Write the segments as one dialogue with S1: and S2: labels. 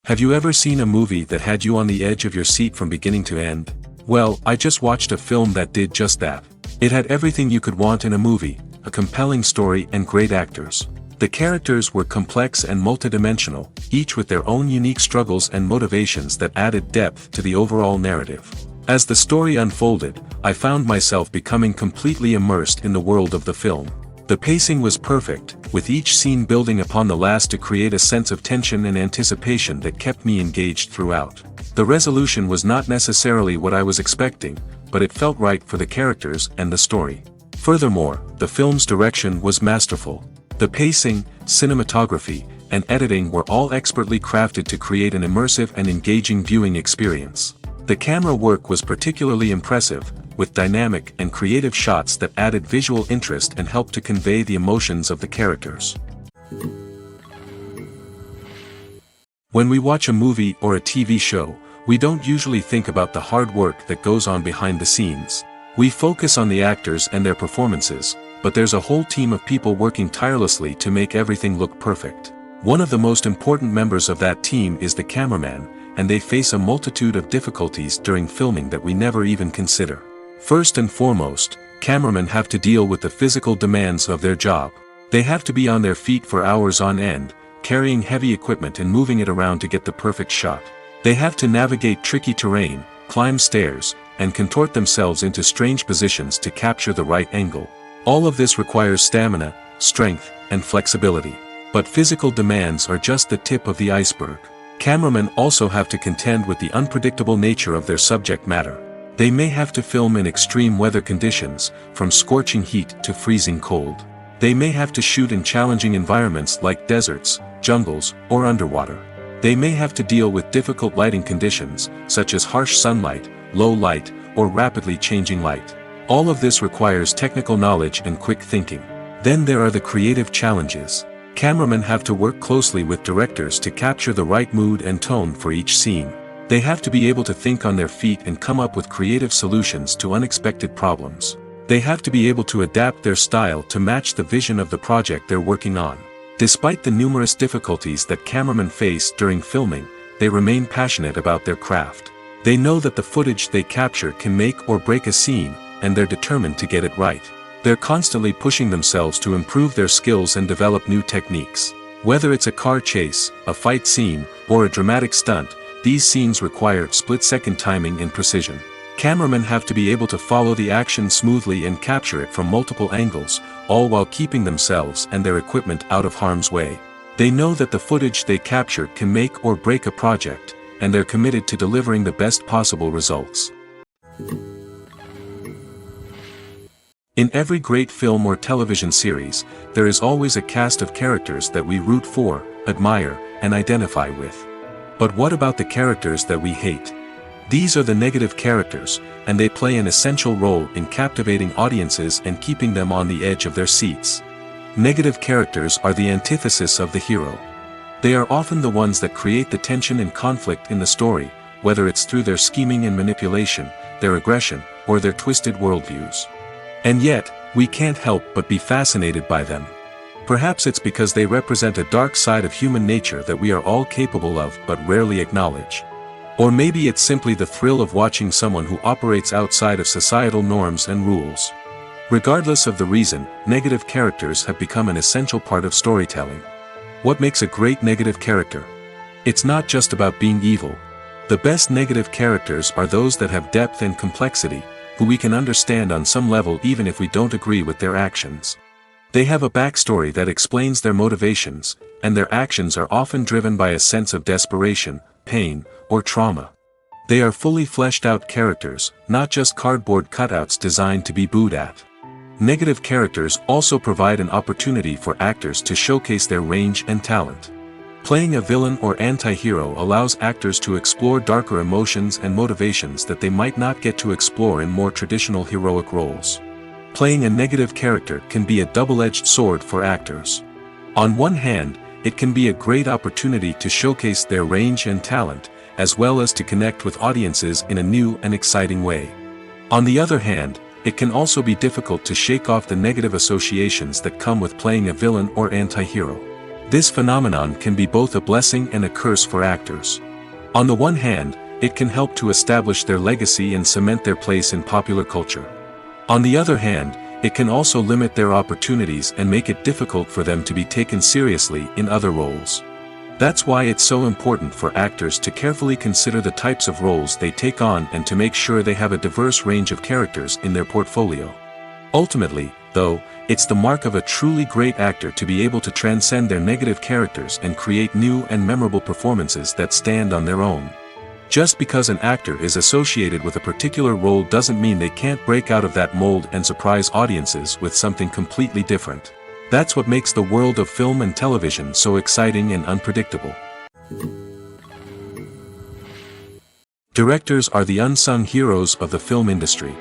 S1: Have you ever seen a movie that had you on the edge of your seat from beginning to end? Well, I just watched a film that did just that. It had everything you could want in a movie, a compelling story and great actors. The characters were complex and multidimensional, each with their own unique struggles and motivations that added depth to the overall narrative. As the story unfolded, I found myself becoming completely immersed in the world of the film. The pacing was perfect, with each scene building upon the last to create a sense of tension and anticipation that kept me engaged throughout. The resolution was not necessarily what I was expecting, but it felt right for the characters and the story. Furthermore, the film's direction was masterful. The pacing, cinematography, and editing were all expertly crafted to create an immersive and engaging viewing experience. The camera work was particularly impressive, with dynamic and creative shots that added visual interest and helped to convey the emotions of the characters. When we watch a movie or a TV show, we don't usually think about the hard work that goes on behind the scenes. We focus on the actors and their performances, but there's a whole team of people working tirelessly to make everything look perfect. One of the most important members of that team is the cameraman, and they face a multitude of difficulties during filming that we never even consider. First and foremost, cameramen have to deal with the physical demands of their job. They have to be on their feet for hours on end, carrying heavy equipment and moving it around to get the perfect shot. They have to navigate tricky terrain, climb stairs, and contort themselves into strange positions to capture the right angle. All of this requires stamina, strength, and flexibility. But physical demands are just the tip of the iceberg. Cameramen also have to contend with the unpredictable nature of their subject matter. They may have to film in extreme weather conditions, from scorching heat to freezing cold. They may have to shoot in challenging environments like deserts, jungles, or underwater. They may have to deal with difficult lighting conditions, such as harsh sunlight, low light, or rapidly changing light. All of this requires technical knowledge and quick thinking. Then there are the creative challenges. Cameramen have to work closely with directors to capture the right mood and tone for each scene. They have to be able to think on their feet and come up with creative solutions to unexpected problems. They have to be able to adapt their style to match the vision of the project they're working on. Despite the numerous difficulties that cameramen face during filming, they remain passionate about their craft. They know that the footage they capture can make or break a scene, and they're determined to get it right. They're constantly pushing themselves to improve their skills and develop new techniques. Whether it's a car chase, a fight scene, or a dramatic stunt, these scenes require split-second timing and precision. Cameramen have to be able to follow the action smoothly and capture it from multiple angles, all while keeping themselves and their equipment out of harm's way. They know that the footage they capture can make or break a project, and they're committed to delivering the best possible results. In every great film or television series, there is always a cast of characters that we root for, admire, and identify with. But what about the characters that we hate? These are the negative characters, and they play an essential role in captivating audiences and keeping them on the edge of their seats. Negative characters are the antithesis of the hero. They are often the ones that create the tension and conflict in the story, whether it's through their scheming and manipulation, their aggression, or their twisted worldviews. And yet, we can't help but be fascinated by them. Perhaps it's because they represent a dark side of human nature that we are all capable of but rarely acknowledge. Or maybe it's simply the thrill of watching someone who operates outside of societal norms and rules. Regardless of the reason, negative characters have become an essential part of storytelling. What makes a great negative character? It's not just about being evil. The best negative characters are those that have depth and complexity, who we can understand on some level even if we don't agree with their actions. They have a backstory that explains their motivations, and their actions are often driven by a sense of desperation, pain, or trauma. They are fully fleshed out characters, not just cardboard cutouts designed to be booed at. Negative characters also provide an opportunity for actors to showcase their range and talent. Playing a villain or anti-hero allows actors to explore darker emotions and motivations that they might not get to explore in more traditional heroic roles. Playing a negative character can be a double-edged sword for actors. On one hand, it can be a great opportunity to showcase their range and talent, as well as to connect with audiences in a new and exciting way. On the other hand, it can also be difficult to shake off the negative associations that come with playing a villain or anti-hero. This phenomenon can be both a blessing and a curse for actors. On the one hand, it can help to establish their legacy and cement their place in popular culture. On the other hand, it can also limit their opportunities and make it difficult for them to be taken seriously in other roles. That's why it's so important for actors to carefully consider the types of roles they take on and to make sure they have a diverse range of characters in their portfolio. Ultimately, though, it's the mark of a truly great actor to be able to transcend their negative characters and create new and memorable performances that stand on their own. Just because an actor is associated with a particular role doesn't mean they can't break out of that mold and surprise audiences with something completely different. That's what makes the world of film and television so exciting and unpredictable. Directors are the unsung heroes of the film industry.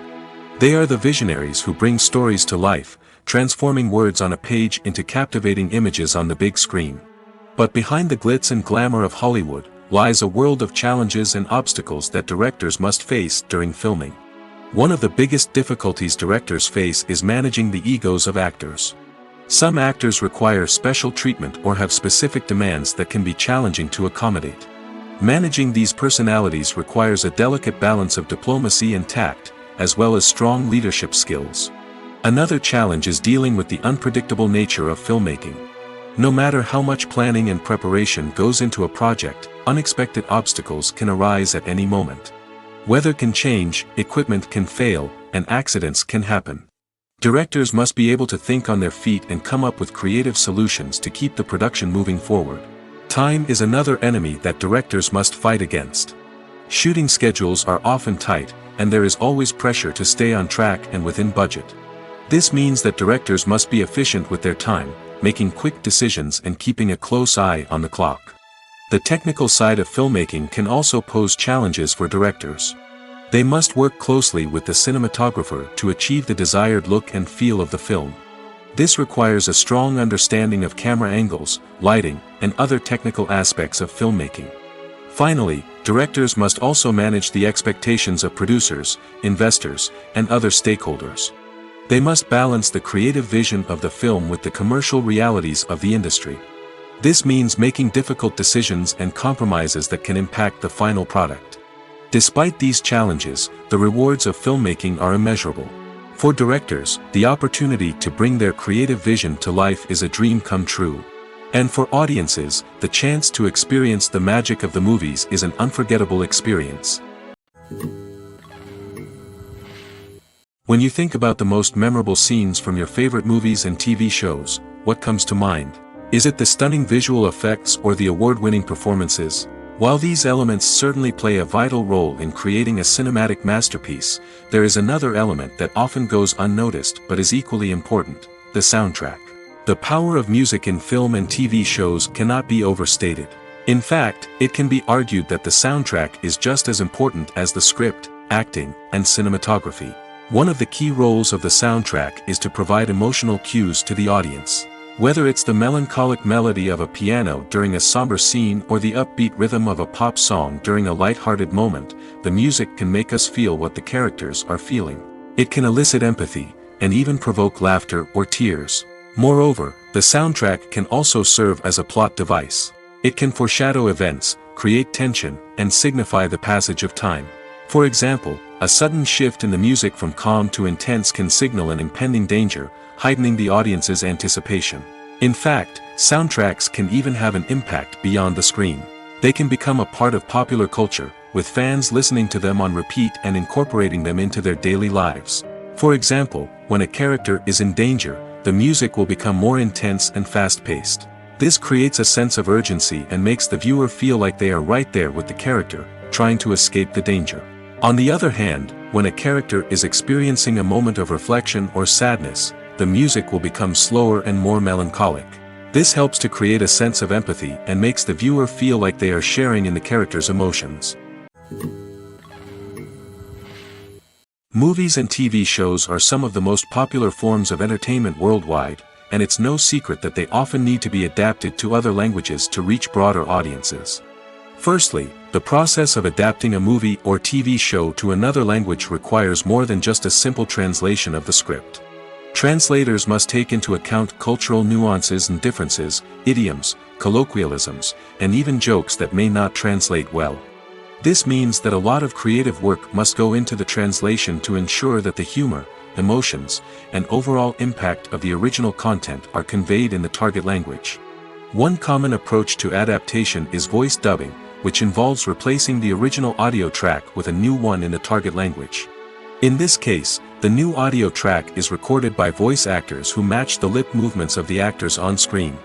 S1: They are the visionaries who bring stories to life, transforming words on a page into captivating images on the big screen. But behind the glitz and glamour of Hollywood lies a world of challenges and obstacles that directors must face during filming. One of the biggest difficulties directors face is managing the egos of actors. Some actors require special treatment or have specific demands that can be challenging to accommodate. Managing these personalities requires a delicate balance of diplomacy and tact, as well as strong leadership skills. Another challenge is dealing with the unpredictable nature of filmmaking. No matter how much planning and preparation goes into a project, unexpected obstacles can arise at any moment. Weather can change, equipment can fail, and accidents can happen. Directors must be able to think on their feet and come up with creative solutions to keep the production moving forward. Time is another enemy that directors must fight against. Shooting schedules are often tight, and there is always pressure to stay on track and within budget. This means that directors must be efficient with their time, making quick decisions and keeping a close eye on the clock. The technical side of filmmaking can also pose challenges for directors. They must work closely with the cinematographer to achieve the desired look and feel of the film. This requires a strong understanding of camera angles, lighting, and other technical aspects of filmmaking. Finally, directors must also manage the expectations of producers, investors, and other stakeholders. They must balance the creative vision of the film with the commercial realities of the industry. This means making difficult decisions and compromises that can impact the final product. Despite these challenges, the rewards of filmmaking are immeasurable. For directors, the opportunity to bring their creative vision to life is a dream come true. And for audiences, the chance to experience the magic of the movies is an unforgettable experience. When you think about the most memorable scenes from your favorite movies and TV shows, what comes to mind? Is it the stunning visual effects or the award-winning performances? While these elements certainly play a vital role in creating a cinematic masterpiece, there is another element that often goes unnoticed but is equally important: the soundtrack. The power of music in film and TV shows cannot be overstated. In fact, it can be argued that the soundtrack is just as important as the script, acting, and cinematography. One of the key roles of the soundtrack is to provide emotional cues to the audience. Whether it's the melancholic melody of a piano during a somber scene or the upbeat rhythm of a pop song during a light-hearted moment, the music can make us feel what the characters are feeling. It can elicit empathy, and even provoke laughter or tears. Moreover, the soundtrack can also serve as a plot device. It can foreshadow events, create tension, and signify the passage of time. For example, a sudden shift in the music from calm to intense can signal an impending danger, heightening the audience's anticipation. In fact, soundtracks can even have an impact beyond the screen. They can become a part of popular culture, with fans listening to them on repeat and incorporating them into their daily lives. For example, when a character is in danger, the music will become more intense and fast-paced. This creates a sense of urgency and makes the viewer feel like they are right there with the character, trying to escape the danger. On the other hand, when a character is experiencing a moment of reflection or sadness, the music will become slower and more melancholic. This helps to create a sense of empathy and makes the viewer feel like they are sharing in the character's emotions. Movies and TV shows are some of the most popular forms of entertainment worldwide, and it's no secret that they often need to be adapted to other languages to reach broader audiences. Firstly, the process of adapting a movie or TV show to another language requires more than just a simple translation of the script. Translators must take into account cultural nuances and differences, idioms, colloquialisms, and even jokes that may not translate well. This means that a lot of creative work must go into the translation to ensure that the humor, emotions, and overall impact of the original content are conveyed in the target language. One common approach to adaptation is voice dubbing, which involves replacing the original audio track with a new one in the target language. In this case, the new audio track is recorded by voice actors who match the lip movements of the actors on screen.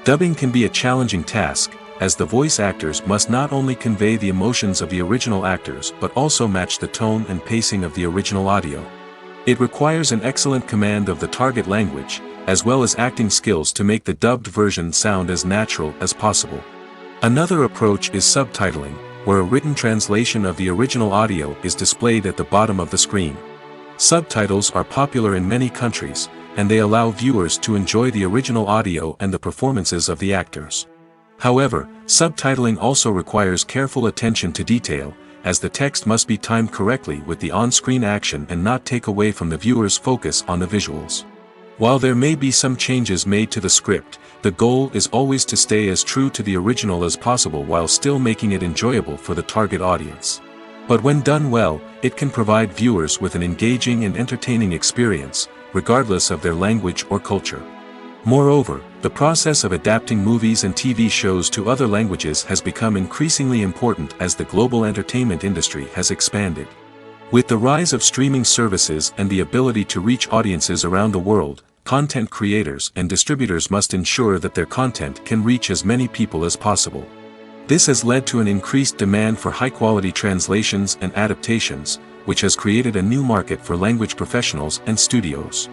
S1: Dubbing can be a challenging task, as the voice actors must not only convey the emotions of the original actors but also match the tone and pacing of the original audio. It requires an excellent command of the target language, as well as acting skills to make the dubbed version sound as natural as possible. Another approach is subtitling, where a written translation of the original audio is displayed at the bottom of the screen. Subtitles are popular in many countries, and they allow viewers to enjoy the original audio and the performances of the actors. However, subtitling also requires careful attention to detail, as the text must be timed correctly with the on-screen action and not take away from the viewer's focus on the visuals. While there may be some changes made to the script, the goal is always to stay as true to the original as possible while still making it enjoyable for the target audience. But when done well, it can provide viewers with an engaging and entertaining experience, regardless of their language or culture. Moreover, the process of adapting movies and TV shows to other languages has become increasingly important as the global entertainment industry has expanded. With the rise of streaming services and the ability to reach audiences around the world, content creators and distributors must ensure that their content can reach as many people as possible. This has led to an increased demand for high-quality translations and adaptations, which has created a new market for language professionals and studios.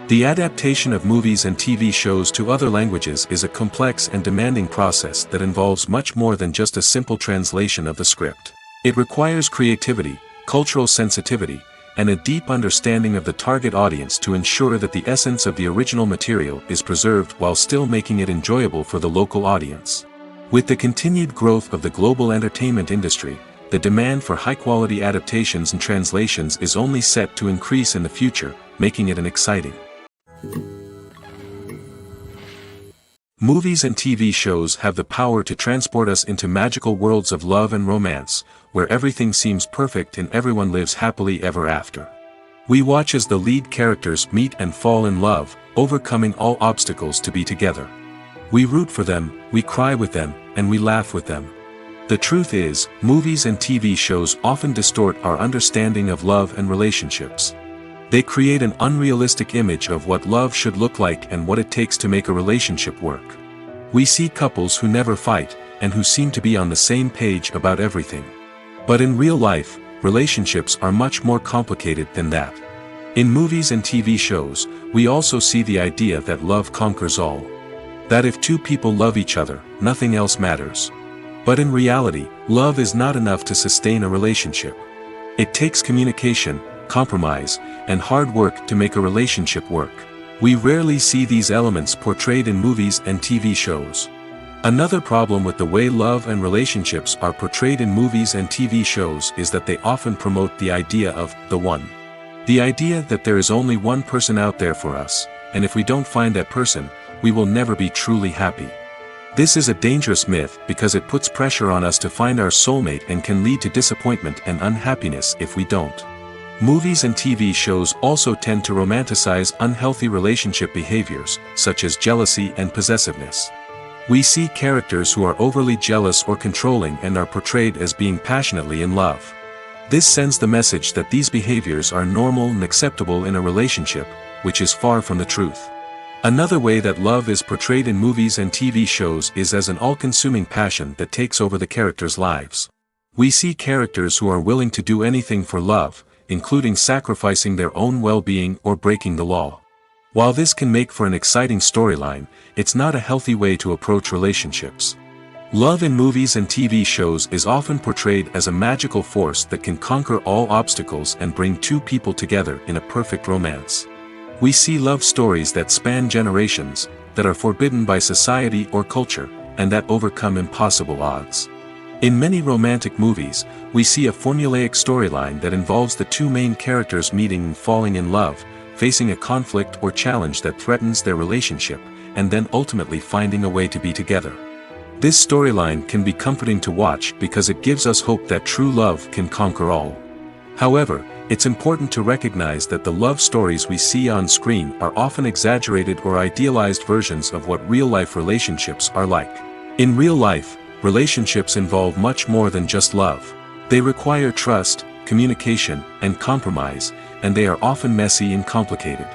S1: The adaptation of movies and TV shows to other languages is a complex and demanding process that involves much more than just a simple translation of the script. It requires creativity, cultural sensitivity, and a deep understanding of the target audience to ensure that the essence of the original material is preserved while still making it enjoyable for the local audience. With the continued growth of the global entertainment industry, the demand for high-quality adaptations and translations is only set to increase in the future, making it an exciting. Movies and TV shows have the power to transport us into magical worlds of love and romance, where everything seems perfect and everyone lives happily ever after. We watch as the lead characters meet and fall in love, overcoming all obstacles to be together. We root for them, we cry with them, and we laugh with them. The truth is, movies and TV shows often distort our understanding of love and relationships. They create an unrealistic image of what love should look like and what it takes to make a relationship work. We see couples who never fight, and who seem to be on the same page about everything. But in real life, relationships are much more complicated than that. In movies and TV shows, we also see the idea that love conquers all. That if two people love each other, nothing else matters. But in reality, love is not enough to sustain a relationship. It takes communication, compromise, and hard work to make a relationship work. We rarely see these elements portrayed in movies and TV shows. Another problem with the way love and relationships are portrayed in movies and TV shows is that they often promote the idea of the one. The idea that there is only one person out there for us, and if we don't find that person, we will never be truly happy. This is a dangerous myth because it puts pressure on us to find our soulmate and can lead to disappointment and unhappiness if we don't. Movies and TV shows also tend to romanticize unhealthy relationship behaviors, such as jealousy and possessiveness. We see characters who are overly jealous or controlling and are portrayed as being passionately in love. This sends the message that these behaviors are normal and acceptable in a relationship, which is far from the truth. Another way that love is portrayed in movies and TV shows is as an all-consuming passion that takes over the characters' lives. We see characters who are willing to do anything for love, including sacrificing their own well-being or breaking the law. While this can make for an exciting storyline, it's not a healthy way to approach relationships. Love in movies and TV shows is often portrayed as a magical force that can conquer all obstacles and bring two people together in a perfect romance. We see love stories that span generations, that are forbidden by society or culture, and that overcome impossible odds. In many romantic movies, we see a formulaic storyline that involves the two main characters meeting and falling in love, facing a conflict or challenge that threatens their relationship, and then ultimately finding a way to be together. This storyline can be comforting to watch because it gives us hope that true love can conquer all. However, it's important to recognize that the love stories we see on screen are often exaggerated or idealized versions of what real-life relationships are like. In real life, relationships involve much more than just love. They require trust, communication, and compromise, and they are often messy and complicated.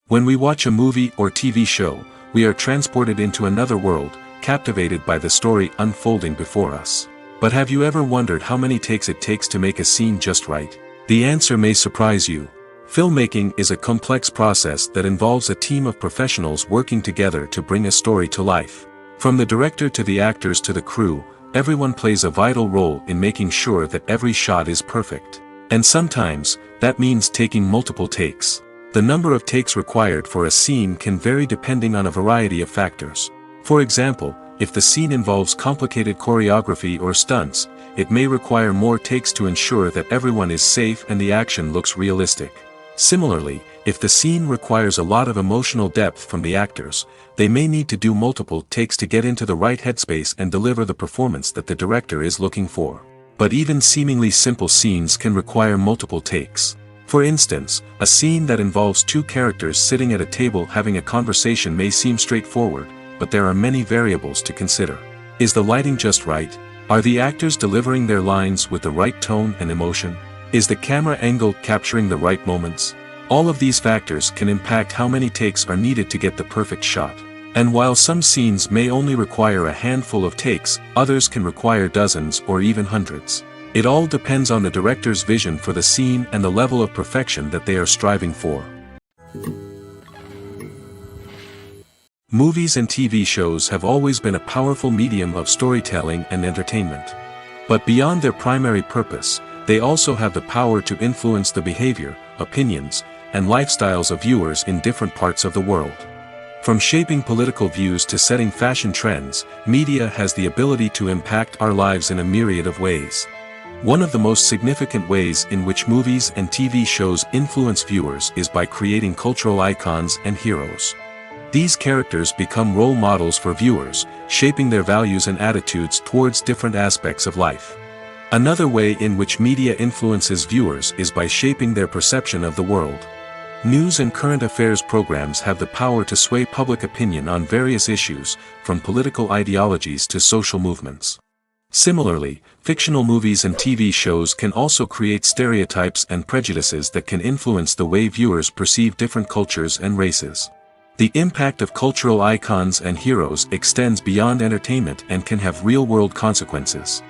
S1: When we watch a movie or TV show, we are transported into another world, captivated by the story unfolding before us. But have you ever wondered how many takes it takes to make a scene just right? The answer may surprise you. Filmmaking is a complex process that involves a team of professionals working together to bring a story to life. From the director to the actors to the crew, everyone plays a vital role in making sure that every shot is perfect. And sometimes, that means taking multiple takes. The number of takes required for a scene can vary depending on a variety of factors. For example, if the scene involves complicated choreography or stunts, it may require more takes to ensure that everyone is safe and the action looks realistic. Similarly, if the scene requires a lot of emotional depth from the actors, they may need to do multiple takes to get into the right headspace and deliver the performance that the director is looking for. But even seemingly simple scenes can require multiple takes. For instance, a scene that involves two characters sitting at a table having a conversation may seem straightforward, but there are many variables to consider. Is the lighting just right? Are the actors delivering their lines with the right tone and emotion? Is the camera angle capturing the right moments? All of these factors can impact how many takes are needed to get the perfect shot. And while some scenes may only require a handful of takes, others can require dozens or even hundreds. It all depends on the director's vision for the scene and the level of perfection that they are striving for. Movies and TV shows have always been a powerful medium of storytelling and entertainment. But beyond their primary purpose, they also have the power to influence the behavior, opinions, and lifestyles of viewers in different parts of the world. From shaping political views to setting fashion trends, media has the ability to impact our lives in a myriad of ways. One of the most significant ways in which movies and TV shows influence viewers is by creating cultural icons and heroes. These characters become role models for viewers, shaping their values and attitudes towards different aspects of life. Another way in which media influences viewers is by shaping their perception of the world. News and current affairs programs have the power to sway public opinion on various issues, from political ideologies to social movements. Similarly, fictional movies and TV shows can also create stereotypes and prejudices that can influence the way viewers perceive different cultures and races. The impact of cultural icons and heroes extends beyond entertainment and can have real-world consequences.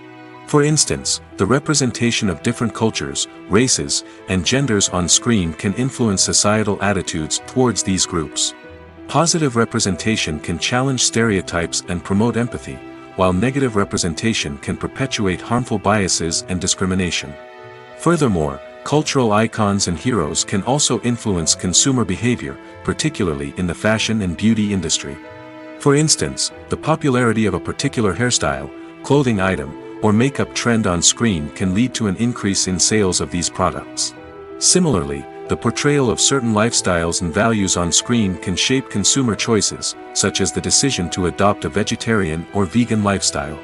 S1: For instance, the representation of different cultures, races, and genders on screen can influence societal attitudes towards these groups. Positive representation can challenge stereotypes and promote empathy, while negative representation can perpetuate harmful biases and discrimination. Furthermore, cultural icons and heroes can also influence consumer behavior, particularly in the fashion and beauty industry. For instance, the popularity of a particular hairstyle, clothing item, or makeup trend on screen can lead to an increase in sales of these products. Similarly, the portrayal of certain lifestyles and values on screen can shape consumer choices, such as the decision to adopt a vegetarian or vegan lifestyle.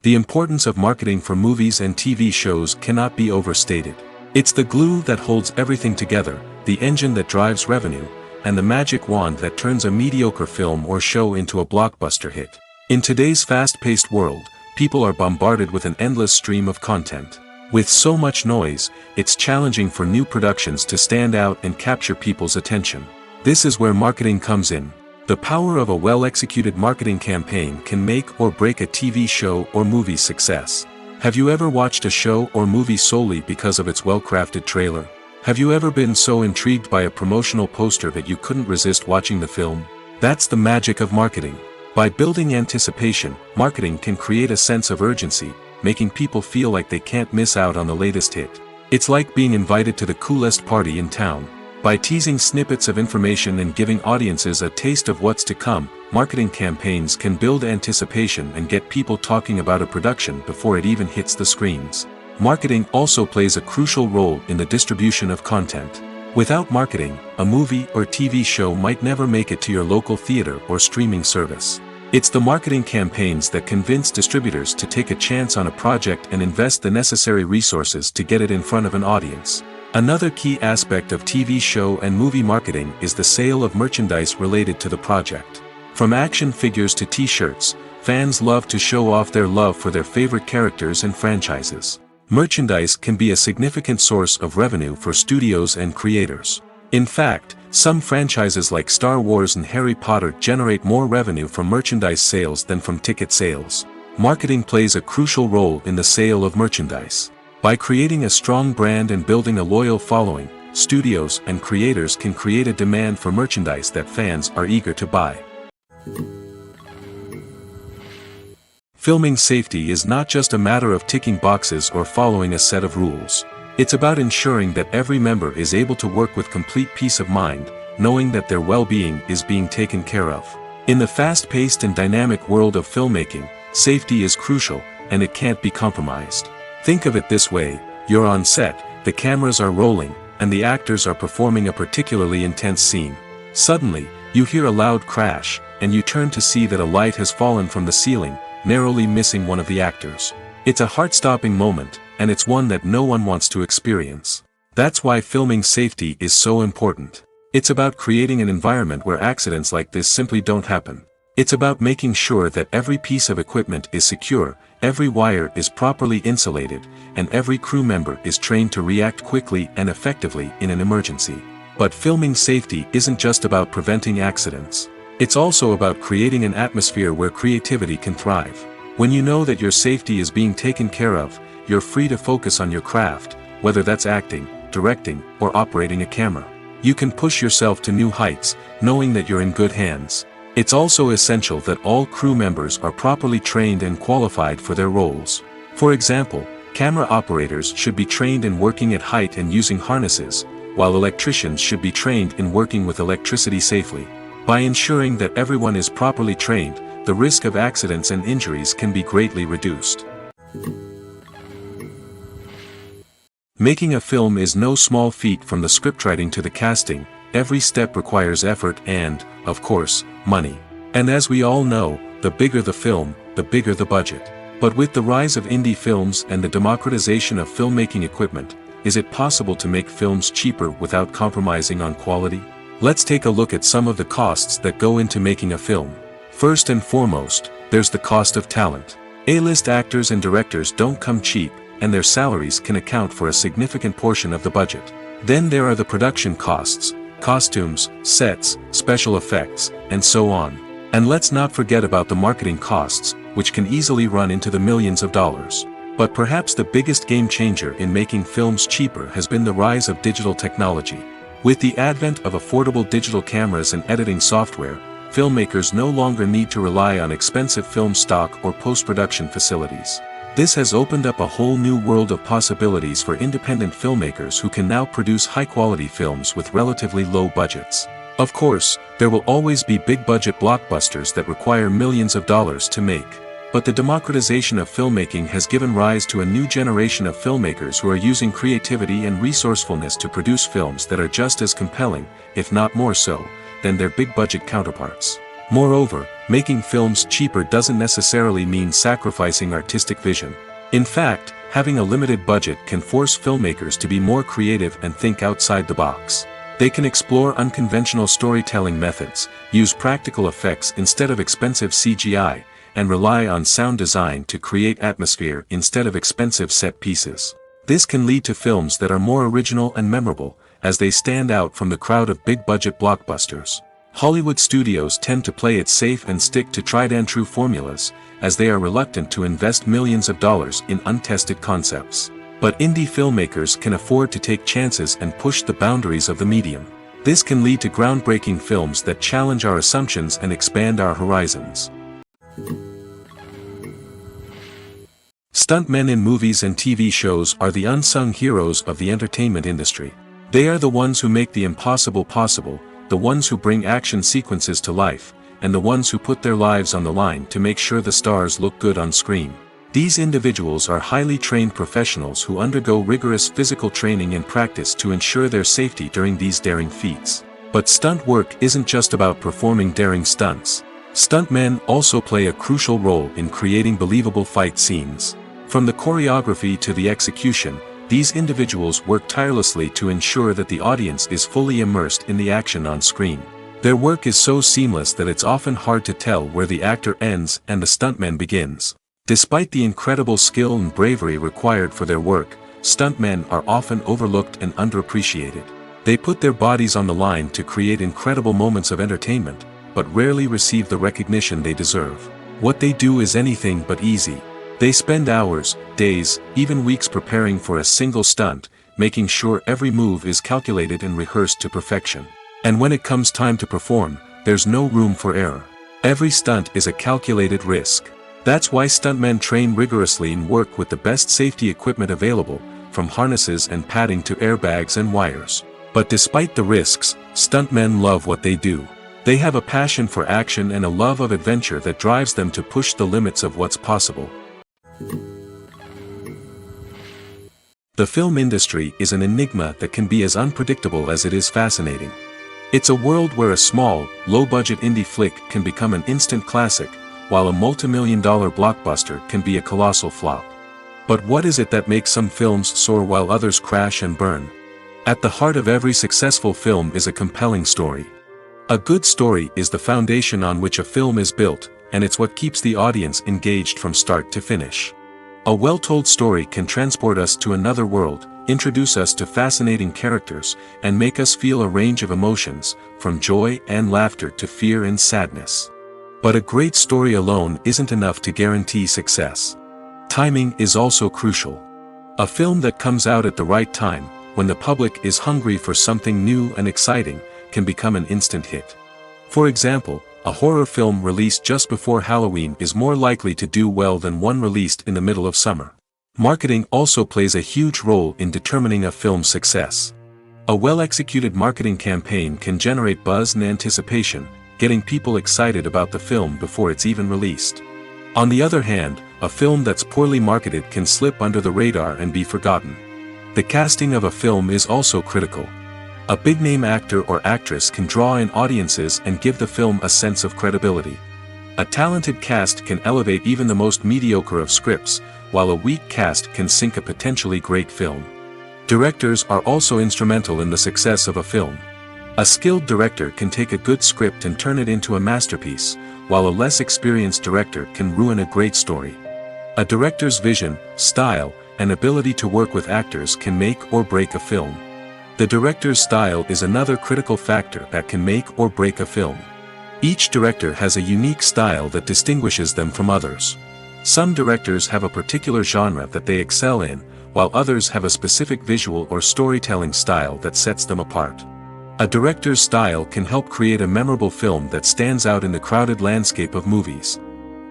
S1: The importance of marketing for movies and TV shows cannot be overstated. It's the glue that holds everything together, the engine that drives revenue, and the magic wand that turns a mediocre film or show into a blockbuster hit. In today's fast-paced world, people are bombarded with an endless stream of content. With so much noise, it's challenging for new productions to stand out and capture people's attention. This is where marketing comes in. The power of a well-executed marketing campaign can make or break a TV show or movie's success. Have you ever watched a show or movie solely because of its well-crafted trailer? Have you ever been so intrigued by a promotional poster that you couldn't resist watching the film? That's the magic of marketing. By building anticipation, marketing can create a sense of urgency, making people feel like they can't miss out on the latest hit. It's like being invited to the coolest party in town. By teasing snippets of information and giving audiences a taste of what's to come, marketing campaigns can build anticipation and get people talking about a production before it even hits the screens. Marketing also plays a crucial role in the distribution of content. Without marketing, a movie or TV show might never make it to your local theater or streaming service. It's the marketing campaigns that convince distributors to take a chance on a project and invest the necessary resources to get it in front of an audience. Another key aspect of TV show and movie marketing is the sale of merchandise related to the project. From action figures to t-shirts, fans love to show off their love for their favorite characters and franchises. Merchandise can be a significant source of revenue for studios and creators. In fact, some franchises like Star Wars and Harry Potter generate more revenue from merchandise sales than from ticket sales. Marketing plays a crucial role in the sale of merchandise. By creating a strong brand and building a loyal following, studios and creators can create a demand for merchandise that fans are eager to buy. Filming safety is not just a matter of ticking boxes or following a set of rules. It's about ensuring that every member is able to work with complete peace of mind, knowing that their well-being is being taken care of. In the fast-paced and dynamic world of filmmaking, safety is crucial, and it can't be compromised. Think of it this way: you're on set, the cameras are rolling, and the actors are performing a particularly intense scene. Suddenly, you hear a loud crash, and you turn to see that a light has fallen from the ceiling, narrowly missing one of the actors. It's a heart-stopping moment, and it's one that no one wants to experience. That's why filming safety is so important. It's about creating an environment where accidents like this simply don't happen. It's about making sure that every piece of equipment is secure, every wire is properly insulated, and every crew member is trained to react quickly and effectively in an emergency. But filming safety isn't just about preventing accidents. It's also about creating an atmosphere where creativity can thrive. When you know that your safety is being taken care of, you're free to focus on your craft, whether that's acting, directing, or operating a camera. You can push yourself to new heights, knowing that you're in good hands. It's also essential that all crew members are properly trained and qualified for their roles. For example, camera operators should be trained in working at height and using harnesses, while electricians should be trained in working with electricity safely. By ensuring that everyone is properly trained, the risk of accidents and injuries can be greatly reduced. Making a film is no small feat. From the scriptwriting to the casting, every step requires effort and, of course, money. And as we all know, the bigger the film, the bigger the budget. But with the rise of indie films and the democratization of filmmaking equipment, is it possible to make films cheaper without compromising on quality? Let's take a look at some of the costs that go into making a film. First and foremost, there's the cost of talent. A-list actors and directors don't come cheap, and their salaries can account for a significant portion of the budget. Then there are the production costs: costumes, sets, special effects, and so on. And let's not forget about the marketing costs, which can easily run into the millions of dollars. But perhaps the biggest game changer in making films cheaper has been the rise of digital technology. With the advent of affordable digital cameras and editing software, filmmakers no longer need to rely on expensive film stock or post-production facilities. This has opened up a whole new world of possibilities for independent filmmakers who can now produce high-quality films with relatively low budgets. Of course, there will always be big-budget blockbusters that require millions of dollars to make. But the democratization of filmmaking has given rise to a new generation of filmmakers who are using creativity and resourcefulness to produce films that are just as compelling, if not more so, than their big-budget counterparts. Moreover, making films cheaper doesn't necessarily mean sacrificing artistic vision. In fact, having a limited budget can force filmmakers to be more creative and think outside the box. They can explore unconventional storytelling methods, use practical effects instead of expensive CGI, and rely on sound design to create atmosphere instead of expensive set pieces. This can lead to films that are more original and memorable, as they stand out from the crowd of big-budget blockbusters. Hollywood studios tend to play it safe and stick to tried-and-true formulas, as they are reluctant to invest millions of dollars in untested concepts. But indie filmmakers can afford to take chances and push the boundaries of the medium. This can lead to groundbreaking films that challenge our assumptions and expand our horizons. Stuntmen in movies and TV shows are the unsung heroes of the entertainment industry. They are the ones who make the impossible possible, the ones who bring action sequences to life, and the ones who put their lives on the line to make sure the stars look good on screen. These individuals are highly trained professionals who undergo rigorous physical training and practice to ensure their safety during these daring feats. But stunt work isn't just about performing daring stunts. Stuntmen also play a crucial role in creating believable fight scenes. From the choreography to the execution, these individuals work tirelessly to ensure that the audience is fully immersed in the action on screen. Their work is so seamless that it's often hard to tell where the actor ends and the stuntman begins. Despite the incredible skill and bravery required for their work, stuntmen are often overlooked and underappreciated. They put their bodies on the line to create incredible moments of entertainment, but rarely receive the recognition they deserve. What they do is anything but easy. They spend hours, days, even weeks preparing for a single stunt, making sure every move is calculated and rehearsed to perfection. And when it comes time to perform, there's no room for error. Every stunt is a calculated risk. That's why stuntmen train rigorously and work with the best safety equipment available, from harnesses and padding to airbags and wires. But despite the risks, stuntmen love what they do. They have a passion for action and a love of adventure that drives them to push the limits of what's possible. The film industry is an enigma that can be as unpredictable as it is fascinating. It's a world where a small, low-budget indie flick can become an instant classic, while a multi-million-dollar blockbuster can be a colossal flop. But what is it that makes some films soar while others crash and burn? At the heart of every successful film is a compelling story. A good story is the foundation on which a film is built, and it's what keeps the audience engaged from start to finish. A well-told story can transport us to another world, introduce us to fascinating characters, and make us feel a range of emotions, from joy and laughter to fear and sadness. But a great story alone isn't enough to guarantee success. Timing is also crucial. A film that comes out at the right time, when the public is hungry for something new and exciting, can become an instant hit. For example, a horror film released just before Halloween is more likely to do well than one released in the middle of summer. Marketing also plays a huge role in determining a film's success. A well-executed marketing campaign can generate buzz and anticipation, getting people excited about the film before it's even released. On the other hand, a film that's poorly marketed can slip under the radar and be forgotten. The casting of a film is also critical. A big-name actor or actress can draw in audiences and give the film a sense of credibility. A talented cast can elevate even the most mediocre of scripts, while a weak cast can sink a potentially great film. Directors are also instrumental in the success of a film. A skilled director can take a good script and turn it into a masterpiece, while a less experienced director can ruin a great story. A director's vision, style, and ability to work with actors can make or break a film. The director's style is another critical factor that can make or break a film. Each director has a unique style that distinguishes them from others. Some directors have a particular genre that they excel in, while others have a specific visual or storytelling style that sets them apart. A director's style can help create a memorable film that stands out in the crowded landscape of movies.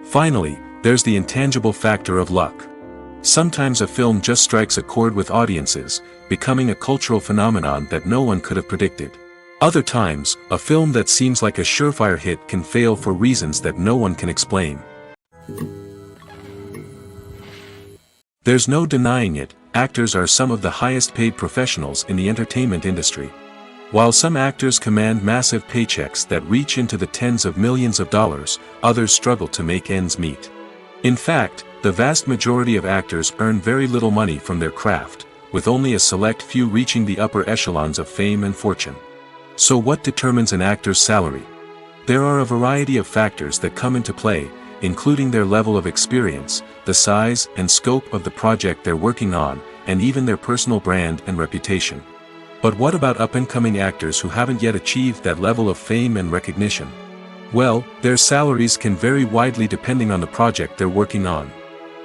S1: Finally, there's the intangible factor of luck. Sometimes a film just strikes a chord with audiences, becoming a cultural phenomenon that no one could have predicted. Other times, a film that seems like a surefire hit can fail for reasons that no one can explain. There's no denying it, actors are some of the highest paid professionals in the entertainment industry. While some actors command massive paychecks that reach into the tens of millions of dollars, others struggle to make ends meet. In fact, the vast majority of actors earn very little money from their craft, with only a select few reaching the upper echelons of fame and fortune. So what determines an actor's salary? There are a variety of factors that come into play, including their level of experience, the size and scope of the project they're working on, and even their personal brand and reputation. But what about up-and-coming actors who haven't yet achieved that level of fame and recognition? Well, their salaries can vary widely depending on the project they're working on.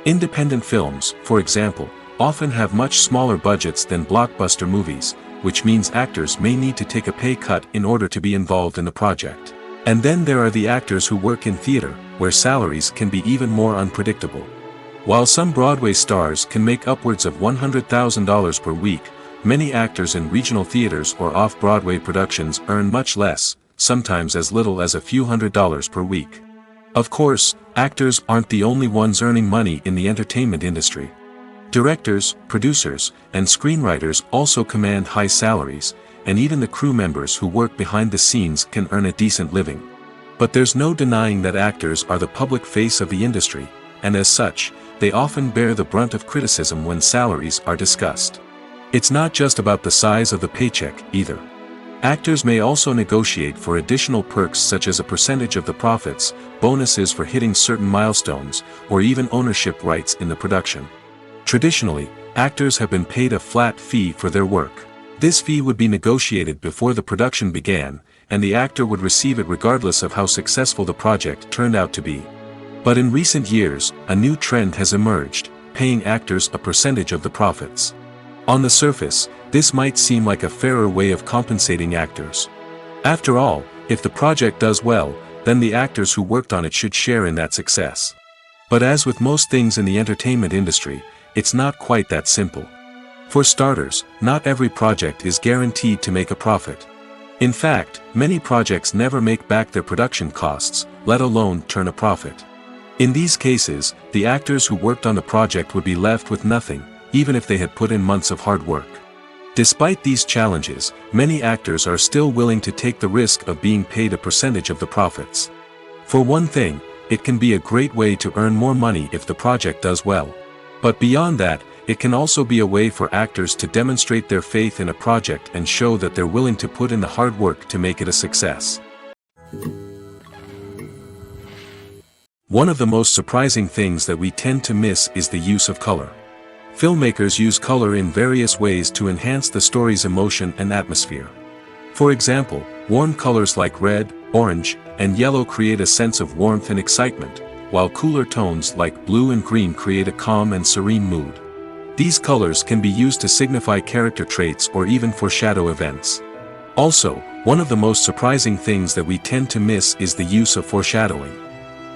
S1: Independent films, for example, often have much smaller budgets than blockbuster movies, which means actors may need to take a pay cut in order to be involved in the project. And then there are the actors who work in theater, where salaries can be even more unpredictable. While some Broadway stars can make upwards of $100,000 per week, many actors in regional theaters or off-Broadway productions earn much less, sometimes as little as a few $100s per week. Of course, actors aren't the only ones earning money in the entertainment industry. Directors, producers, and screenwriters also command high salaries, and even the crew members who work behind the scenes can earn a decent living. But there's no denying that actors are the public face of the industry, and as such, they often bear the brunt of criticism when salaries are discussed. It's not just about the size of the paycheck, either. Actors may also negotiate for additional perks such as a percentage of the profits, bonuses for hitting certain milestones, or even ownership rights in the production. Traditionally, actors have been paid a flat fee for their work. This fee would be negotiated before the production began, and the actor would receive it regardless of how successful the project turned out to be. But in recent years, a new trend has emerged, paying actors a percentage of the profits. On the surface, this might seem like a fairer way of compensating actors. After all, if the project does well, then the actors who worked on it should share in that success. But as with most things in the entertainment industry, it's not quite that simple. For starters, not every project is guaranteed to make a profit. In fact, many projects never make back their production costs, let alone turn a profit. In these cases, the actors who worked on the project would be left with nothing, even if they had put in months of hard work. Despite these challenges, many actors are still willing to take the risk of being paid a percentage of the profits. For one thing, it can be a great way to earn more money if the project does well. But beyond that, it can also be a way for actors to demonstrate their faith in a project and show that they're willing to put in the hard work to make it a success. One of the most surprising things that we tend to miss is the use of color. Filmmakers use color in various ways to enhance the story's emotion and atmosphere. For example, warm colors like red, orange, and yellow create a sense of warmth and excitement, while cooler tones like blue and green create a calm and serene mood. These colors can be used to signify character traits or even foreshadow events. Also, one of the most surprising things that we tend to miss is the use of foreshadowing.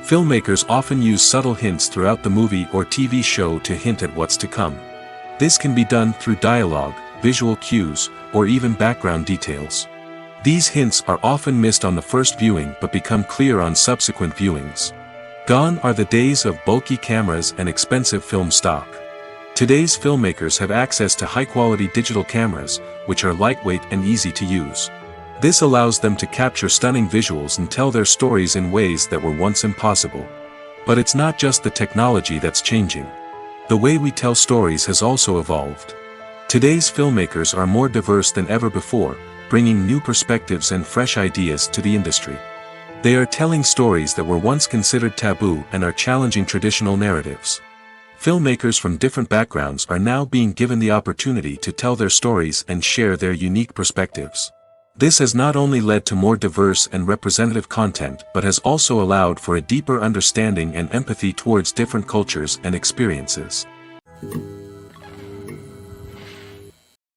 S1: Filmmakers often use subtle hints throughout the movie or TV show to hint at what's to come. This can be done through dialogue, visual cues, or even background details. These hints are often missed on the first viewing but become clear on subsequent viewings. Gone are the days of bulky cameras and expensive film stock. Today's filmmakers have access to high-quality digital cameras, which are lightweight and easy to use. This allows them to capture stunning visuals and tell their stories in ways that were once impossible. But it's not just the technology that's changing. The way we tell stories has also evolved. Today's filmmakers are more diverse than ever before, bringing new perspectives and fresh ideas to the industry. They are telling stories that were once considered taboo and are challenging traditional narratives. Filmmakers from different backgrounds are now being given the opportunity to tell their stories and share their unique perspectives. This has not only led to more diverse and representative content but has also allowed for a deeper understanding and empathy towards different cultures and experiences.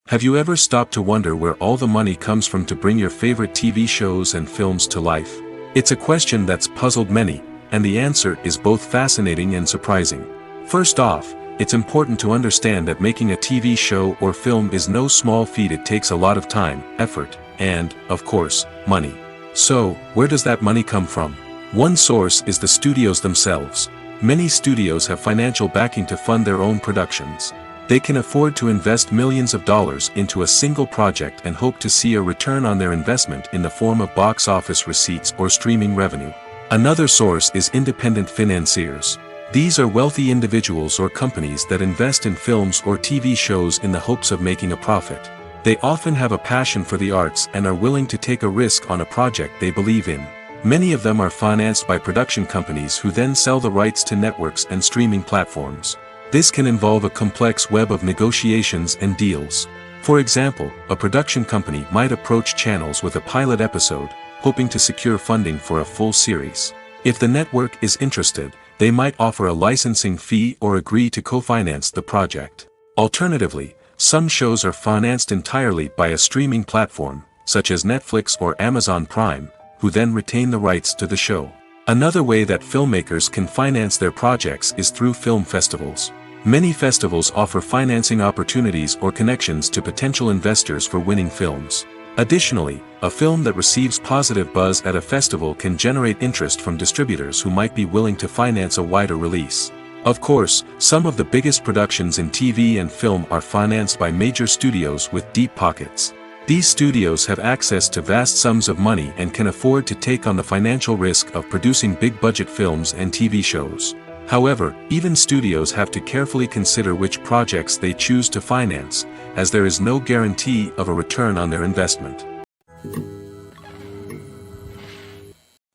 S1: Have you ever stopped to wonder where all the money comes from to bring your favorite TV shows and films to life? It's a question that's puzzled many, and the answer is both fascinating and surprising. First off, it's important to understand that making a TV show or film is no small feat. It takes a lot of time, effort, and, of course, money. So, where does that money come from? One source is the studios themselves. Many studios have financial backing to fund their own productions. They can afford to invest millions of dollars into a single project and hope to see a return on their investment in the form of box office receipts or streaming revenue. Another source is independent financiers. These are wealthy individuals or companies that invest in films or TV shows in the hopes of making a profit. They often have a passion for the arts and are willing to take a risk on a project they believe in. Many of them are financed by production companies who then sell the rights to networks and streaming platforms. This can involve a complex web of negotiations and deals. For example, a production company might approach channels with a pilot episode, hoping to secure funding for a full series. If the network is interested, they might offer a licensing fee or agree to co-finance the project. Alternatively, some shows are financed entirely by a streaming platform, such as Netflix or Amazon Prime, who then retain the rights to the show. Another way that filmmakers can finance their projects is through film festivals. Many festivals offer financing opportunities or connections to potential investors for winning films. Additionally, a film that receives positive buzz at a festival can generate interest from distributors who might be willing to finance a wider release. Of course, some of the biggest productions in TV and film are financed by major studios with deep pockets. These studios have access to vast sums of money and can afford to take on the financial risk of producing big-budget films and TV shows. However, even studios have to carefully consider which projects they choose to finance, as there is no guarantee of a return on their investment.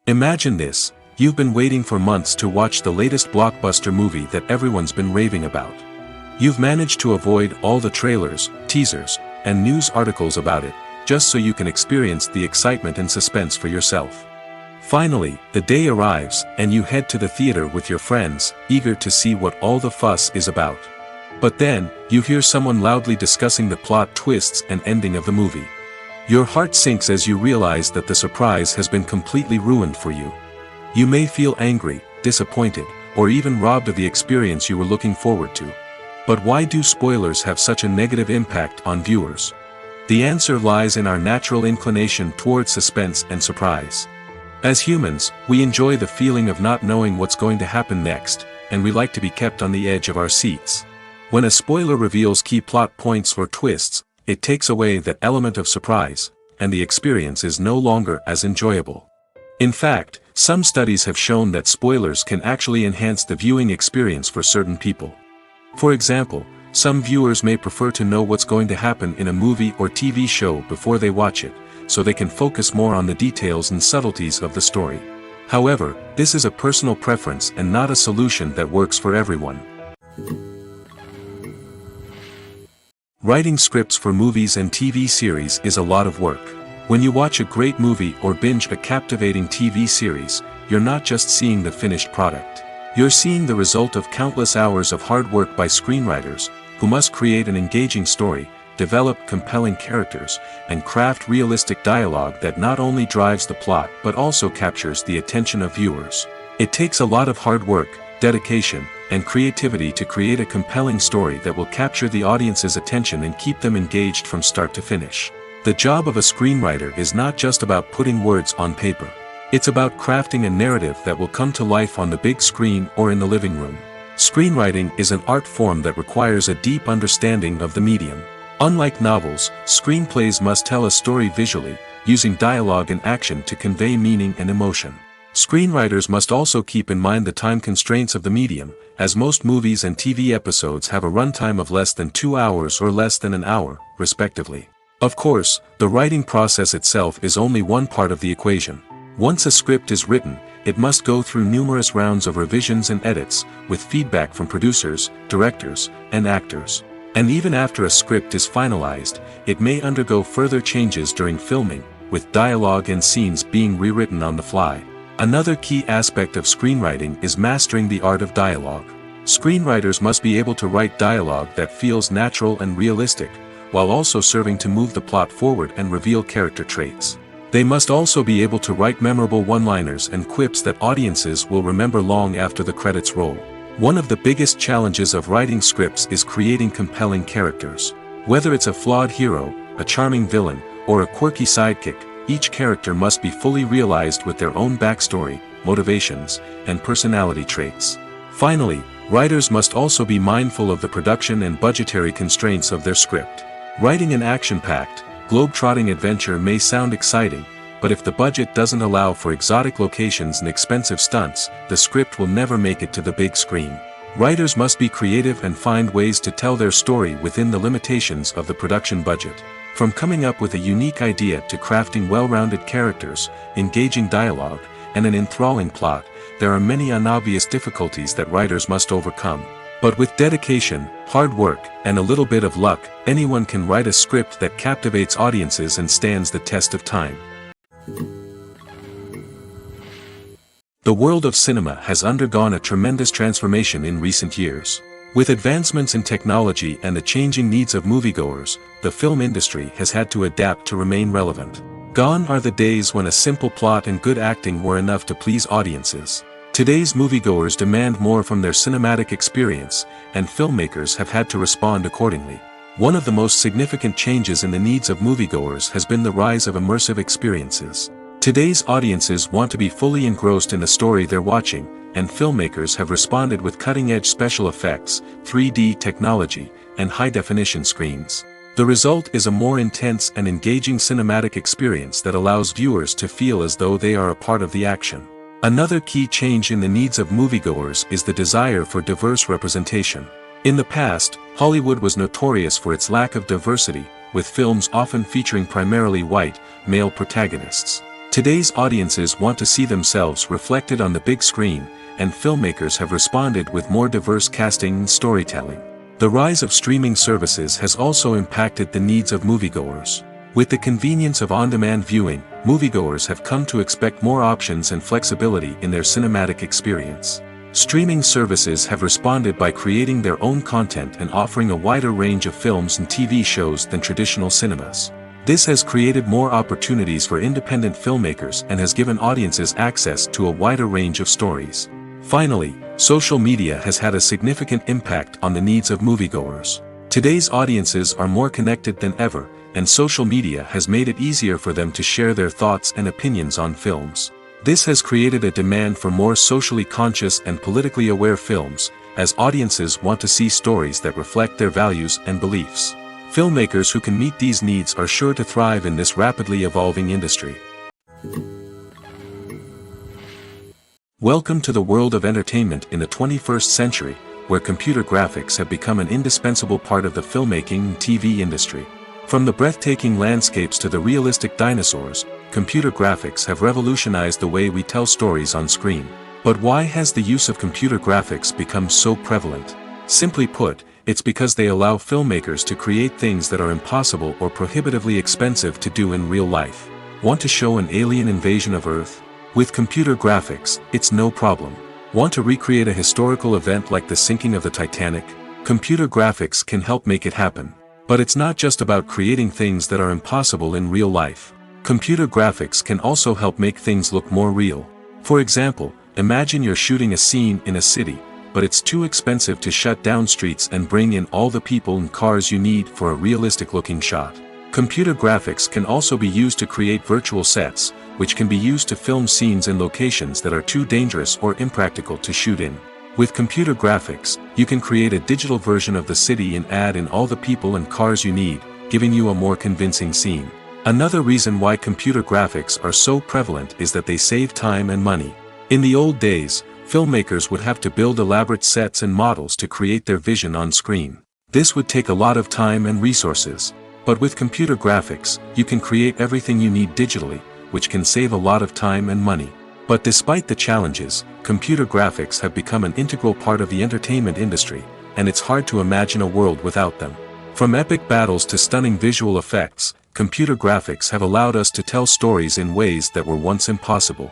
S1: Imagine this: you've been waiting for months to watch the latest blockbuster movie that everyone's been raving about. You've managed to avoid all the trailers, teasers, and news articles about it, just so you can experience the excitement and suspense for yourself. Finally, the day arrives, and you head to the theater with your friends, eager to see what all the fuss is about. But then, you hear someone loudly discussing the plot twists and ending of the movie. Your heart sinks as you realize that the surprise has been completely ruined for you. You may feel angry, disappointed, or even robbed of the experience you were looking forward to. But why do spoilers have such a negative impact on viewers? The answer lies in our natural inclination toward suspense and surprise. As humans, we enjoy the feeling of not knowing what's going to happen next, and we like to be kept on the edge of our seats. When a spoiler reveals key plot points or twists, it takes away that element of surprise, and the experience is no longer as enjoyable. In fact, some studies have shown that spoilers can actually enhance the viewing experience for certain people. For example, some viewers may prefer to know what's going to happen in a movie or TV show before they watch it, so they can focus more on the details and subtleties of the story. However, this is a personal preference and not a solution that works for everyone. Writing scripts for movies and TV series is a lot of work. When you watch a great movie or binge a captivating TV series, you're not just seeing the finished product. You're seeing the result of countless hours of hard work by screenwriters, who must create an engaging story, develop compelling characters, and craft realistic dialogue that not only drives the plot but also captures the attention of viewers. It takes a lot of hard work, dedication, and creativity to create a compelling story that will capture the audience's attention and keep them engaged from start to finish. The job of a screenwriter is not just about putting words on paper. It's about crafting a narrative that will come to life on the big screen or in the living room. Screenwriting is an art form that requires a deep understanding of the medium. Unlike novels, screenplays must tell a story visually, using dialogue and action to convey meaning and emotion. Screenwriters must also keep in mind the time constraints of the medium, as most movies and TV episodes have a runtime of less than 2 hours or less than an hour, respectively. Of course, the writing process itself is only one part of the equation. Once a script is written, it must go through numerous rounds of revisions and edits, with feedback from producers, directors, and actors. And even after a script is finalized, it may undergo further changes during filming, with dialogue and scenes being rewritten on the fly. Another key aspect of screenwriting is mastering the art of dialogue. Screenwriters must be able to write dialogue that feels natural and realistic, while also serving to move the plot forward and reveal character traits. They must also be able to write memorable one-liners and quips that audiences will remember long after the credits roll. One of the biggest challenges of writing scripts is creating compelling characters. Whether it's a flawed hero, a charming villain, or a quirky sidekick, each character must be fully realized with their own backstory, motivations, and personality traits. Finally, writers must also be mindful of the production and budgetary constraints of their script. Writing an action-packed, globe-trotting adventure may sound exciting, but if the budget doesn't allow for exotic locations and expensive stunts, the script will never make it to the big screen. Writers must be creative and find ways to tell their story within the limitations of the production budget. From coming up with a unique idea to crafting well-rounded characters, engaging dialogue, and an enthralling plot, there are many unobvious difficulties that writers must overcome. But with dedication, hard work, and a little bit of luck, anyone can write a script that captivates audiences and stands the test of time. The world of cinema has undergone a tremendous transformation in recent years. With advancements in technology and the changing needs of moviegoers, the film industry has had to adapt to remain relevant. Gone are the days when a simple plot and good acting were enough to please audiences. Today's moviegoers demand more from their cinematic experience, and filmmakers have had to respond accordingly. One of the most significant changes in the needs of moviegoers has been the rise of immersive experiences. Today's audiences want to be fully engrossed in the story they're watching, and filmmakers have responded with cutting-edge special effects, 3D technology, and high-definition screens. The result is a more intense and engaging cinematic experience that allows viewers to feel as though they are a part of the action. Another key change in the needs of moviegoers is the desire for diverse representation. In the past, Hollywood was notorious for its lack of diversity, with films often featuring primarily white, male protagonists. Today's audiences want to see themselves reflected on the big screen, and filmmakers have responded with more diverse casting and storytelling. The rise of streaming services has also impacted the needs of moviegoers. With the convenience of on-demand viewing, moviegoers have come to expect more options and flexibility in their cinematic experience. Streaming services have responded by creating their own content and offering a wider range of films and TV shows than traditional cinemas. This has created more opportunities for independent filmmakers and has given audiences access to a wider range of stories. Finally, social media has had a significant impact on the needs of moviegoers. Today's audiences are more connected than ever, and social media has made it easier for them to share their thoughts and opinions on films. This has created a demand for more socially conscious and politically aware films, as audiences want to see stories that reflect their values and beliefs. Filmmakers who can meet these needs are sure to thrive in this rapidly evolving industry. Welcome to the world of entertainment in the 21st century, where computer graphics have become an indispensable part of the filmmaking and TV industry. From the breathtaking landscapes to the realistic dinosaurs, computer graphics have revolutionized the way we tell stories on screen. But why has the use of computer graphics become so prevalent? Simply put, it's because they allow filmmakers to create things that are impossible or prohibitively expensive to do in real life. Want to show an alien invasion of Earth? With computer graphics, it's no problem. Want to recreate a historical event like the sinking of the Titanic? Computer graphics can help make it happen. But it's not just about creating things that are impossible in real life. Computer graphics can also help make things look more real. For example, imagine you're shooting a scene in a city, but it's too expensive to shut down streets and bring in all the people and cars you need for a realistic-looking shot. Computer graphics can also be used to create virtual sets, which can be used to film scenes in locations that are too dangerous or impractical to shoot in. With computer graphics, you can create a digital version of the city and add in all the people and cars you need, giving you a more convincing scene. Another reason why computer graphics are so prevalent is that they save time and money. In the old days, filmmakers would have to build elaborate sets and models to create their vision on screen. This would take a lot of time and resources. But with computer graphics, you can create everything you need digitally, which can save a lot of time and money. But despite the challenges, computer graphics have become an integral part of the entertainment industry, and it's hard to imagine a world without them. From epic battles to stunning visual effects, computer graphics have allowed us to tell stories in ways that were once impossible.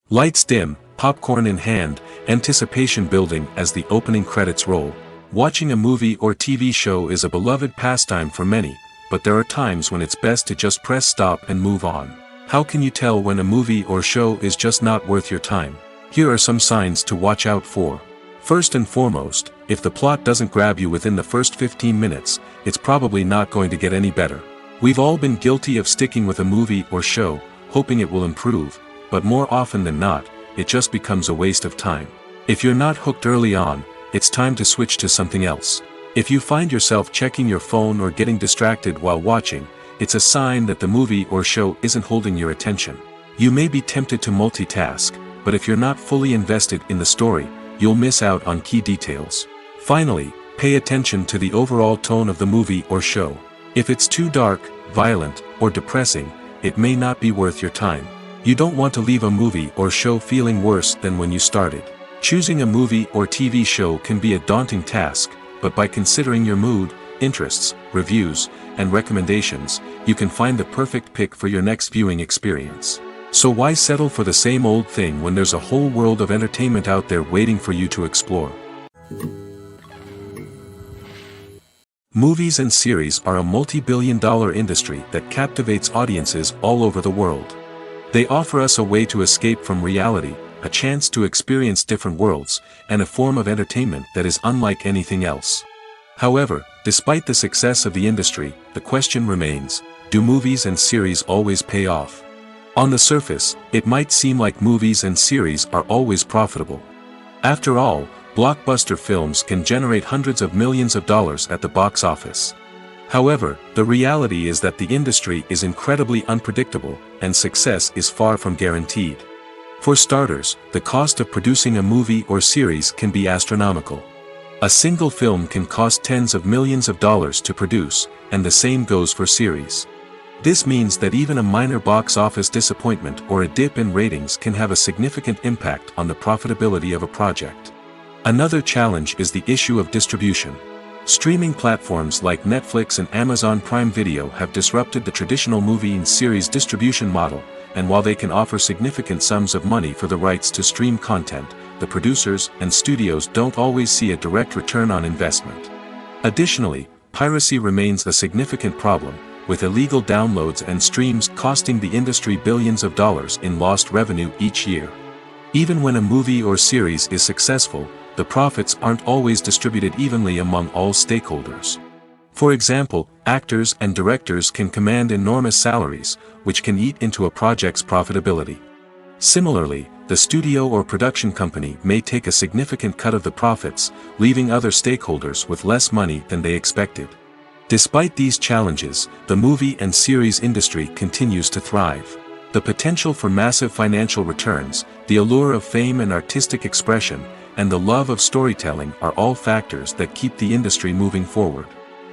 S1: Lights dim, popcorn in hand, anticipation building as the opening credits roll. Watching a movie or TV show is a beloved pastime for many, but there are times when it's best to just press stop and move on. How can you tell when a movie or show is just not worth your time? Here are some signs to watch out for. First and foremost, if the plot doesn't grab you within the first 15 minutes, it's probably not going to get any better. We've all been guilty of sticking with a movie or show, hoping it will improve, but more often than not, it just becomes a waste of time. If you're not hooked early on, it's time to switch to something else. If you find yourself checking your phone or getting distracted while watching, it's a sign that the movie or show isn't holding your attention. You may be tempted to multitask, but if you're not fully invested in the story, you'll miss out on key details. Finally, pay attention to the overall tone of the movie or show. If it's too dark, violent, or depressing, it may not be worth your time. You don't want to leave a movie or show feeling worse than when you started. Choosing a movie or TV show can be a daunting task, but by considering your mood, interests, reviews, and recommendations, you can find the perfect pick for your next viewing experience. So why settle for the same old thing when there's a whole world of entertainment out there waiting for you to explore? Movies and series are a multi-billion-dollar industry that captivates audiences all over the world. They offer us a way to escape from reality, a chance to experience different worlds, and a form of entertainment that is unlike anything else. However, despite the success of the industry, the question remains, do movies and series always pay off? On the surface, it might seem like movies and series are always profitable. After all, blockbuster films can generate hundreds of millions of dollars at the box office. However, the reality is that the industry is incredibly unpredictable, and success is far from guaranteed. For starters, the cost of producing a movie or series can be astronomical. A single film can cost tens of millions of dollars to produce, and the same goes for series. This means that even a minor box office disappointment or a dip in ratings can have a significant impact on the profitability of a project. Another challenge is the issue of distribution. Streaming platforms like Netflix and Amazon Prime Video have disrupted the traditional movie and series distribution model, and while they can offer significant sums of money for the rights to stream content, the producers and studios don't always see a direct return on investment. Additionally, piracy remains a significant problem, with illegal downloads and streams costing the industry billions of dollars in lost revenue each year. Even when a movie or series is successful, the profits aren't always distributed evenly among all stakeholders. For example, actors and directors can command enormous salaries, which can eat into a project's profitability. Similarly, the studio or production company may take a significant cut of the profits, leaving other stakeholders with less money than they expected. Despite these challenges, the movie and series industry continues to thrive. The potential for massive financial returns, the allure of fame and artistic expression, and the love of storytelling are all factors that keep the industry moving forward.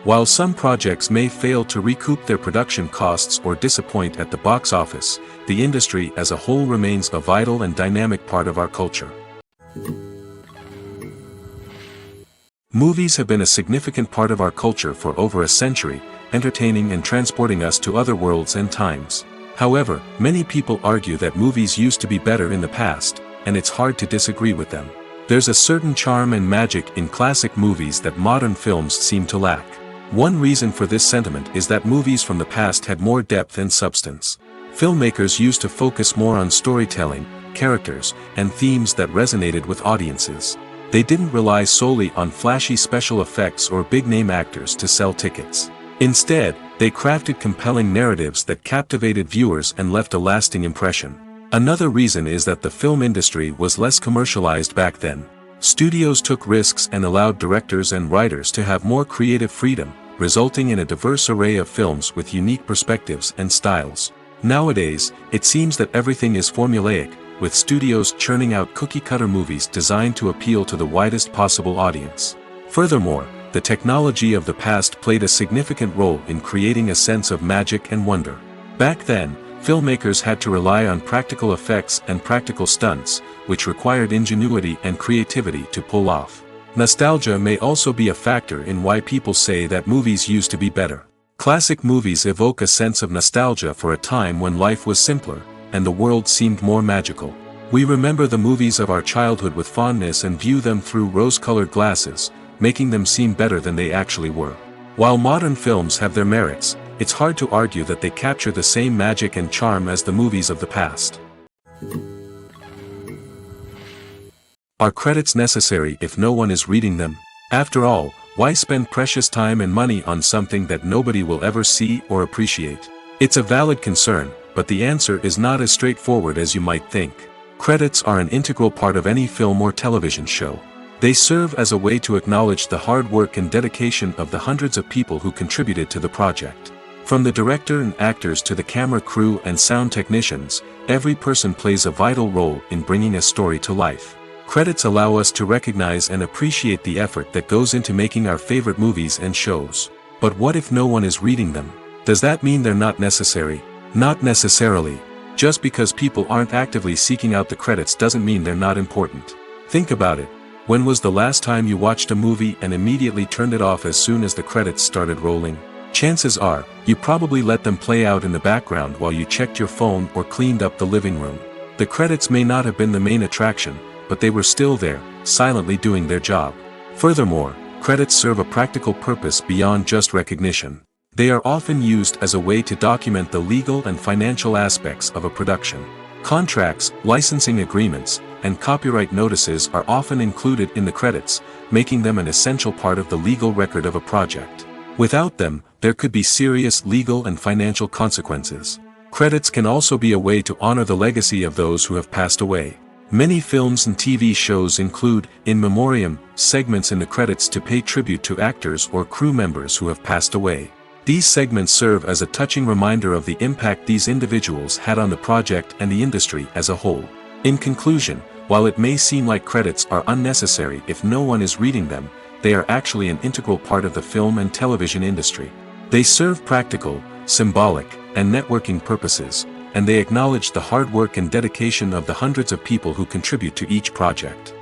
S1: While some projects may fail to recoup their production costs or disappoint at the box office, the industry as a whole remains a vital and dynamic part of our culture. Movies have been a significant part of our culture for over a century, entertaining and transporting us to other worlds and times. However, many people argue that movies used to be better in the past, and it's hard to disagree with them. There's a certain charm and magic in classic movies that modern films seem to lack. One reason for this sentiment is that movies from the past had more depth and substance. Filmmakers used to focus more on storytelling, characters, and themes that resonated with audiences. They didn't rely solely on flashy special effects or big-name actors to sell tickets. Instead, they crafted compelling narratives that captivated viewers and left a lasting impression. Another reason is that the film industry was less commercialized back then. Studios took risks and allowed directors and writers to have more creative freedom, resulting in a diverse array of films with unique perspectives and styles. Nowadays, it seems that everything is formulaic, with studios churning out cookie-cutter movies designed to appeal to the widest possible audience. Furthermore, the technology of the past played a significant role in creating a sense of magic and wonder. Back then, filmmakers had to rely on practical effects and practical stunts, which required ingenuity and creativity to pull off. Nostalgia may also be a factor in why people say that movies used to be better. Classic movies evoke a sense of nostalgia for a time when life was simpler, and the world seemed more magical. We remember the movies of our childhood with fondness and view them through rose-colored glasses, making them seem better than they actually were. While modern films have their merits, it's hard to argue that they capture the same magic and charm as the movies of the past. Are credits necessary if no one is reading them? After all, why spend precious time and money on something that nobody will ever see or appreciate? It's a valid concern, but the answer is not as straightforward as you might think. Credits are an integral part of any film or television show. They serve as a way to acknowledge the hard work and dedication of the hundreds of people who contributed to the project. From the director and actors to the camera crew and sound technicians, every person plays a vital role in bringing a story to life. Credits allow us to recognize and appreciate the effort that goes into making our favorite movies and shows. But what if no one is reading them? Does that mean they're not necessary? Not necessarily. Just because people aren't actively seeking out the credits doesn't mean they're not important. Think about it. When was the last time you watched a movie and immediately turned it off as soon as the credits started rolling? Chances are, you probably let them play out in the background while you checked your phone or cleaned up the living room. The credits may not have been the main attraction, but they were still there, silently doing their job. Furthermore, credits serve a practical purpose beyond just recognition. They are often used as a way to document the legal and financial aspects of a production. Contracts, licensing agreements, and copyright notices are often included in the credits, making them an essential part of the legal record of a project. Without them, there could be serious legal and financial consequences. Credits can also be a way to honor the legacy of those who have passed away. Many films and TV shows include, in memoriam, segments in the credits to pay tribute to actors or crew members who have passed away. These segments serve as a touching reminder of the impact these individuals had on the project and the industry as a whole. In conclusion, while it may seem like credits are unnecessary if no one is reading them, they are actually an integral part of the film and television industry. They serve practical, symbolic, and networking purposes, and they acknowledge the hard work and dedication of the hundreds of people who contribute to each project.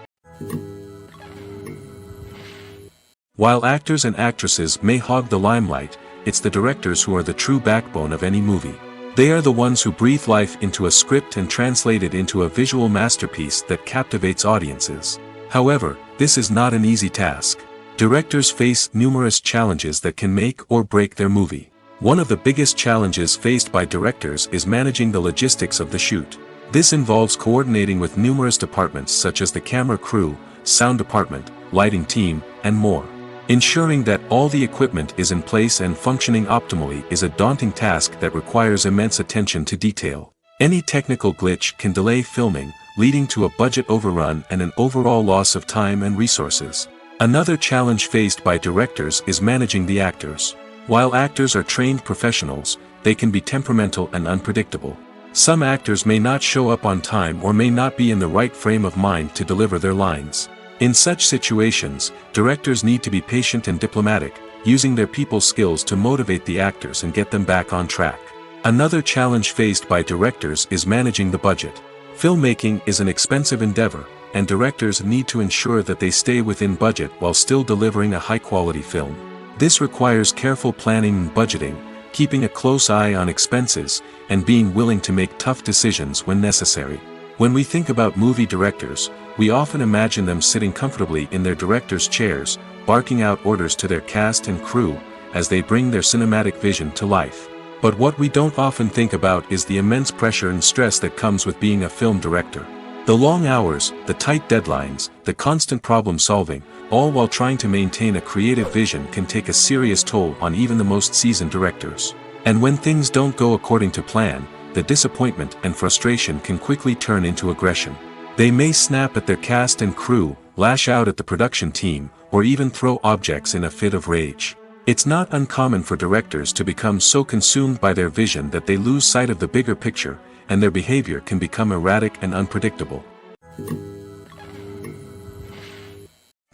S1: While actors and actresses may hog the limelight, it's the directors who are the true backbone of any movie. They are the ones who breathe life into a script and translate it into a visual masterpiece that captivates audiences. However, this is not an easy task. Directors face numerous challenges that can make or break their movie. One of the biggest challenges faced by directors is managing the logistics of the shoot. This involves coordinating with numerous departments such as the camera crew, sound department, lighting team, and more. Ensuring that all the equipment is in place and functioning optimally is a daunting task that requires immense attention to detail. Any technical glitch can delay filming, leading to a budget overrun and an overall loss of time and resources. Another challenge faced by directors is managing the actors. While actors are trained professionals, they can be temperamental and unpredictable. Some actors may not show up on time or may not be in the right frame of mind to deliver their lines. In such situations, directors need to be patient and diplomatic, using their people skills to motivate the actors and get them back on track. Another challenge faced by directors is managing the budget. Filmmaking is an expensive endeavor, and directors need to ensure that they stay within budget while still delivering a high-quality film. This requires careful planning and budgeting, keeping a close eye on expenses, and being willing to make tough decisions when necessary. When we think about movie directors, we often imagine them sitting comfortably in their director's chairs, barking out orders to their cast and crew, as they bring their cinematic vision to life. But what we don't often think about is the immense pressure and stress that comes with being a film director. The long hours, the tight deadlines, the constant problem solving, all while trying to maintain a creative vision can take a serious toll on even the most seasoned directors. And when things don't go according to plan, the disappointment and frustration can quickly turn into aggression. They may snap at their cast and crew, lash out at the production team, or even throw objects in a fit of rage. It's not uncommon for directors to become so consumed by their vision that they lose sight of the bigger picture, and their behavior can become erratic and unpredictable.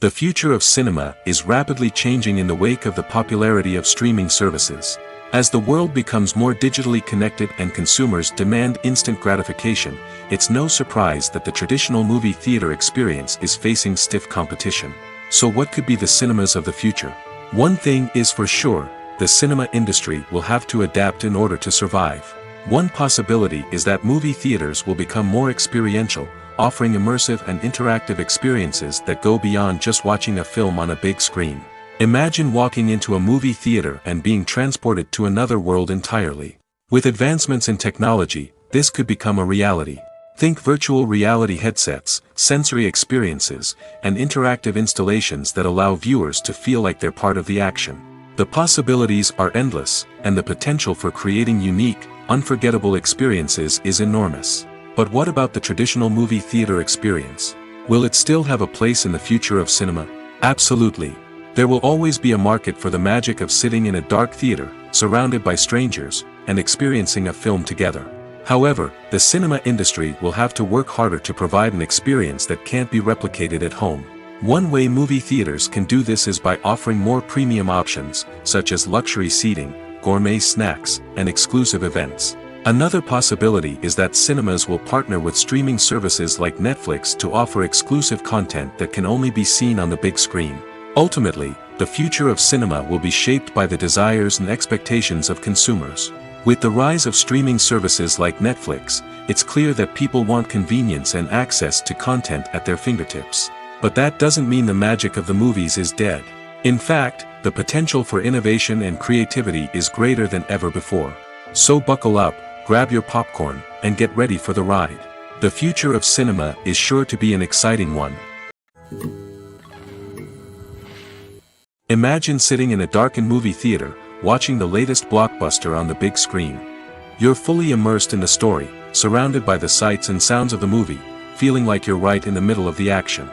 S1: The future of cinema is rapidly changing in the wake of the popularity of streaming services. As the world becomes more digitally connected and consumers demand instant gratification, it's no surprise that the traditional movie theater experience is facing stiff competition. So what could be the cinemas of the future? One thing is for sure, the cinema industry will have to adapt in order to survive. One possibility is that movie theaters will become more experiential, offering immersive and interactive experiences that go beyond just watching a film on a big screen. Imagine walking into a movie theater and being transported to another world entirely. With advancements in technology, this could become a reality. Think virtual reality headsets, sensory experiences, and interactive installations that allow viewers to feel like they're part of the action. The possibilities are endless, and the potential for creating unique, unforgettable experiences is enormous. But what about the traditional movie theater experience? Will it still have a place in the future of cinema? Absolutely. There will always be a market for the magic of sitting in a dark theater, surrounded by strangers, and experiencing a film together. However, the cinema industry will have to work harder to provide an experience that can't be replicated at home. One way movie theaters can do this is by offering more premium options, such as luxury seating, gourmet snacks, and exclusive events. Another possibility is that cinemas will partner with streaming services like Netflix to offer exclusive content that can only be seen on the big screen. Ultimately, the future of cinema will be shaped by the desires and expectations of consumers. With the rise of streaming services like Netflix, it's clear that people want convenience and access to content at their fingertips. But that doesn't mean the magic of the movies is dead. In fact, The potential for innovation and creativity is greater than ever before. So buckle up, grab your popcorn, and get ready for the ride. The future of cinema is sure to be an exciting one. Imagine sitting in a darkened movie theater, watching the latest blockbuster on the big screen. You're fully immersed in the story, surrounded by the sights and sounds of the movie, feeling like you're right in the middle of the action.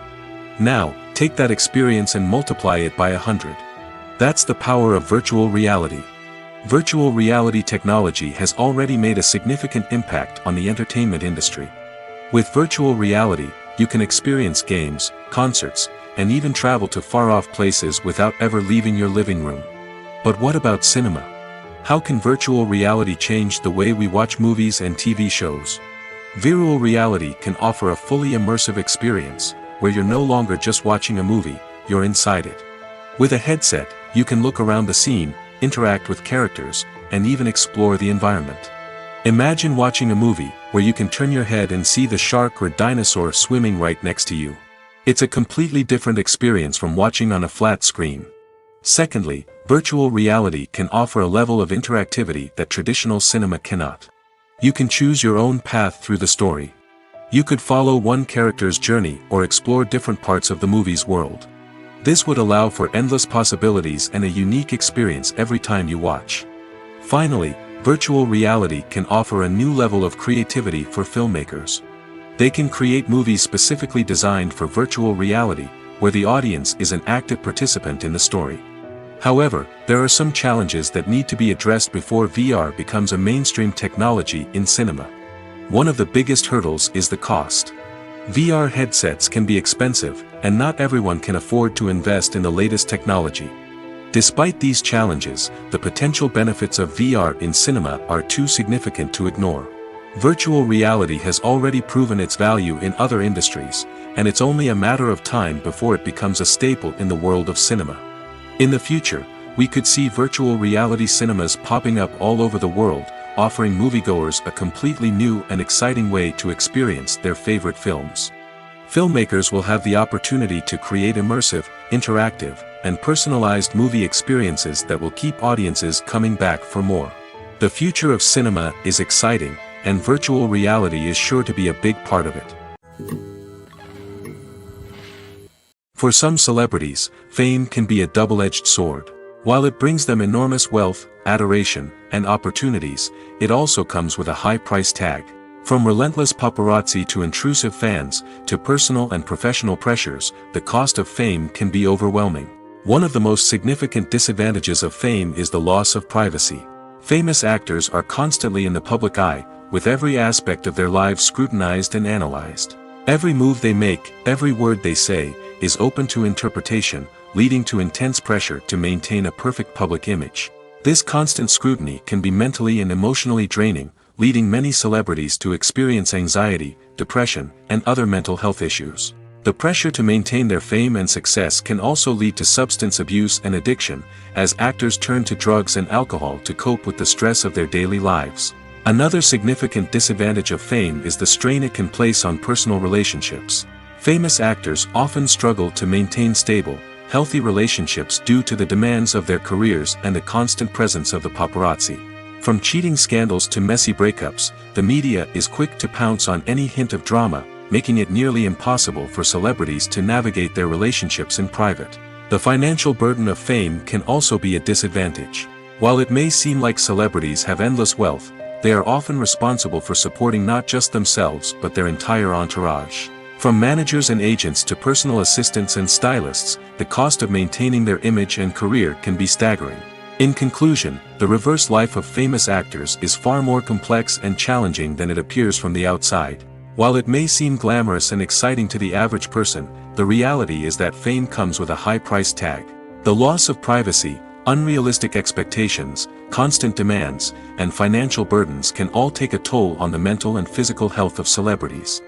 S1: Now, take that experience and multiply it by 100. That's the power of virtual reality. Virtual reality technology has already made a significant impact on the entertainment industry. With virtual reality, you can experience games, concerts, and even travel to far-off places without ever leaving your living room. But what about cinema? How can virtual reality change the way we watch movies and TV shows? Virtual reality can offer a fully immersive experience, where you're no longer just watching a movie, you're inside it. With a headset, you can look around the scene, interact with characters, and even explore the environment. Imagine watching a movie where you can turn your head and see the shark or dinosaur swimming right next to you. It's a completely different experience from watching on a flat screen. Secondly, virtual reality can offer a level of interactivity that traditional cinema cannot. You can choose your own path through the story. You could follow one character's journey or explore different parts of the movie's world. This would allow for endless possibilities and a unique experience every time you watch. Finally, virtual reality can offer a new level of creativity for filmmakers. They can create movies specifically designed for virtual reality, where the audience is an active participant in the story. However, there are some challenges that need to be addressed before VR becomes a mainstream technology in cinema. One of the biggest hurdles is the cost. VR headsets can be expensive, and not everyone can afford to invest in the latest technology. Despite these challenges, the potential benefits of VR in cinema are too significant to ignore. Virtual reality has already proven its value in other industries, and it's only a matter of time before it becomes a staple in the world of cinema. In the future, we could see virtual reality cinemas popping up all over the world, offering moviegoers a completely new and exciting way to experience their favorite films. Filmmakers will have the opportunity to create immersive, interactive, and personalized movie experiences that will keep audiences coming back for more. The future of cinema is exciting, and virtual reality is sure to be a big part of it. For some celebrities, fame can be a double-edged sword. While it brings them enormous wealth, adoration, and opportunities, it also comes with a high price tag. From relentless paparazzi to intrusive fans, to personal and professional pressures, the cost of fame can be overwhelming. One of the most significant disadvantages of fame is the loss of privacy. Famous actors are constantly in the public eye, with every aspect of their lives scrutinized and analyzed. Every move they make, every word they say, is open to interpretation, leading to intense pressure to maintain a perfect public image. This constant scrutiny can be mentally and emotionally draining, leading many celebrities to experience anxiety, depression, and other mental health issues. The pressure to maintain their fame and success can also lead to substance abuse and addiction, as actors turn to drugs and alcohol to cope with the stress of their daily lives. Another significant disadvantage of fame is the strain it can place on personal relationships. Famous actors often struggle to maintain stable, healthy relationships due to the demands of their careers and the constant presence of the paparazzi. From cheating scandals to messy breakups, the media is quick to pounce on any hint of drama, making it nearly impossible for celebrities to navigate their relationships in private. The financial burden of fame can also be a disadvantage. While it may seem like celebrities have endless wealth, they are often responsible for supporting not just themselves but their entire entourage. From managers and agents to personal assistants and stylists, the cost of maintaining their image and career can be staggering. In conclusion, the reverse life of famous actors is far more complex and challenging than it appears from the outside. While it may seem glamorous and exciting to the average person, the reality is that fame comes with a high price tag. The loss of privacy, unrealistic expectations, constant demands, and financial burdens can all take a toll on the mental and physical health of celebrities.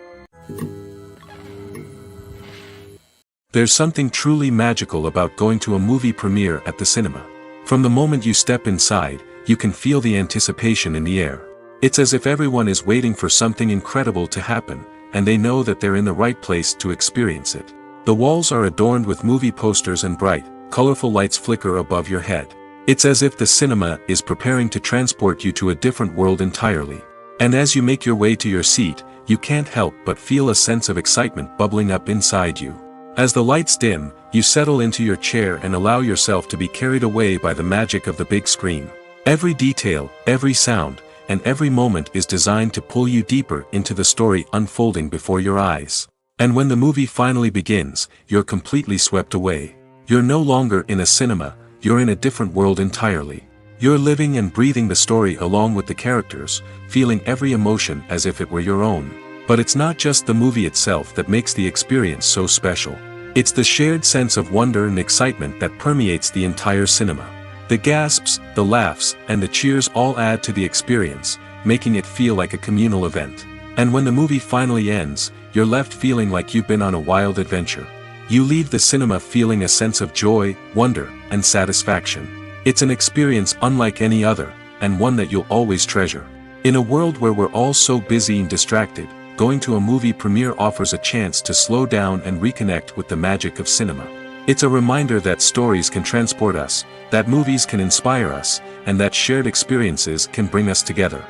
S1: There's something truly magical about going to a movie premiere at the cinema. From the moment you step inside, you can feel the anticipation in the air. It's as if everyone is waiting for something incredible to happen, and they know that they're in the right place to experience it. The walls are adorned with movie posters and bright, colorful lights flicker above your head. It's as if the cinema is preparing to transport you to a different world entirely. And as you make your way to your seat, you can't help but feel a sense of excitement bubbling up inside you. As the lights dim, you settle into your chair and allow yourself to be carried away by the magic of the big screen. Every detail, every sound, and every moment is designed to pull you deeper into the story unfolding before your eyes. And when the movie finally begins, you're completely swept away. You're no longer in a cinema, you're in a different world entirely. You're living and breathing the story along with the characters, feeling every emotion as if it were your own. But it's not just the movie itself that makes the experience so special. It's the shared sense of wonder and excitement that permeates the entire cinema. The gasps, the laughs, and the cheers all add to the experience, making it feel like a communal event. And when the movie finally ends, you're left feeling like you've been on a wild adventure. You leave the cinema feeling a sense of joy, wonder, and satisfaction. It's an experience unlike any other, and one that you'll always treasure. In a world where we're all so busy and distracted, going to a movie premiere offers a chance to slow down and reconnect with the magic of cinema. It's a reminder that stories can transport us, that movies can inspire us, and that shared experiences can bring us together.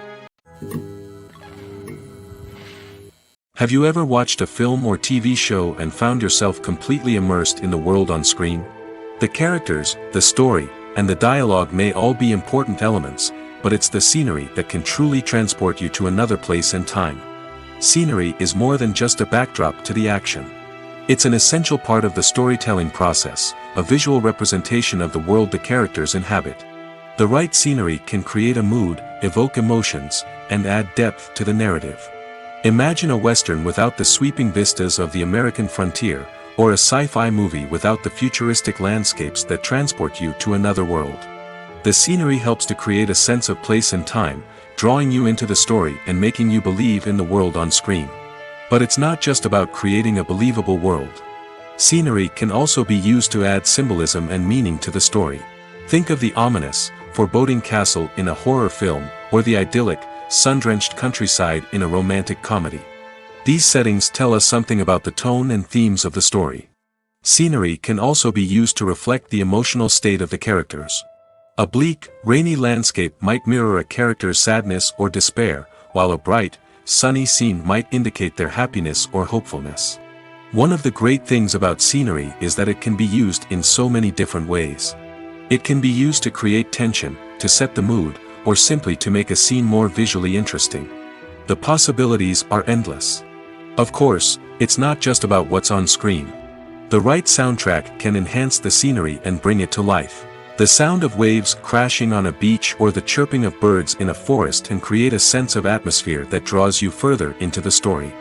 S1: Have you ever watched a film or TV show and found yourself completely immersed in the world on screen? The characters, the story, and the dialogue may all be important elements, but it's the scenery that can truly transport you to another place and time. Scenery is more than just a backdrop to the action. It's an essential part of the storytelling process, a visual representation of the world the characters inhabit. The right scenery can create a mood, evoke emotions, and add depth to the narrative. Imagine a Western without the sweeping vistas of the American frontier, or a sci-fi movie without the futuristic landscapes that transport you to another world. The scenery helps to create a sense of place and time, drawing you into the story and making you believe in the world on screen. But it's not just about creating a believable world. Scenery can also be used to add symbolism and meaning to the story. Think of the ominous, foreboding castle in a horror film, or the idyllic, sun-drenched countryside in a romantic comedy. These settings tell us something about the tone and themes of the story. Scenery can also be used to reflect the emotional state of the characters. A bleak, rainy landscape might mirror a character's sadness or despair, while a bright, sunny scene might indicate their happiness or hopefulness. One of the great things about scenery is that it can be used in so many different ways. It can be used to create tension, to set the mood, or simply to make a scene more visually interesting. The possibilities are endless. Of course, it's not just about what's on screen. The right soundtrack can enhance the scenery and bring it to life. The sound of waves crashing on a beach or the chirping of birds in a forest can create a sense of atmosphere that draws you further into the story.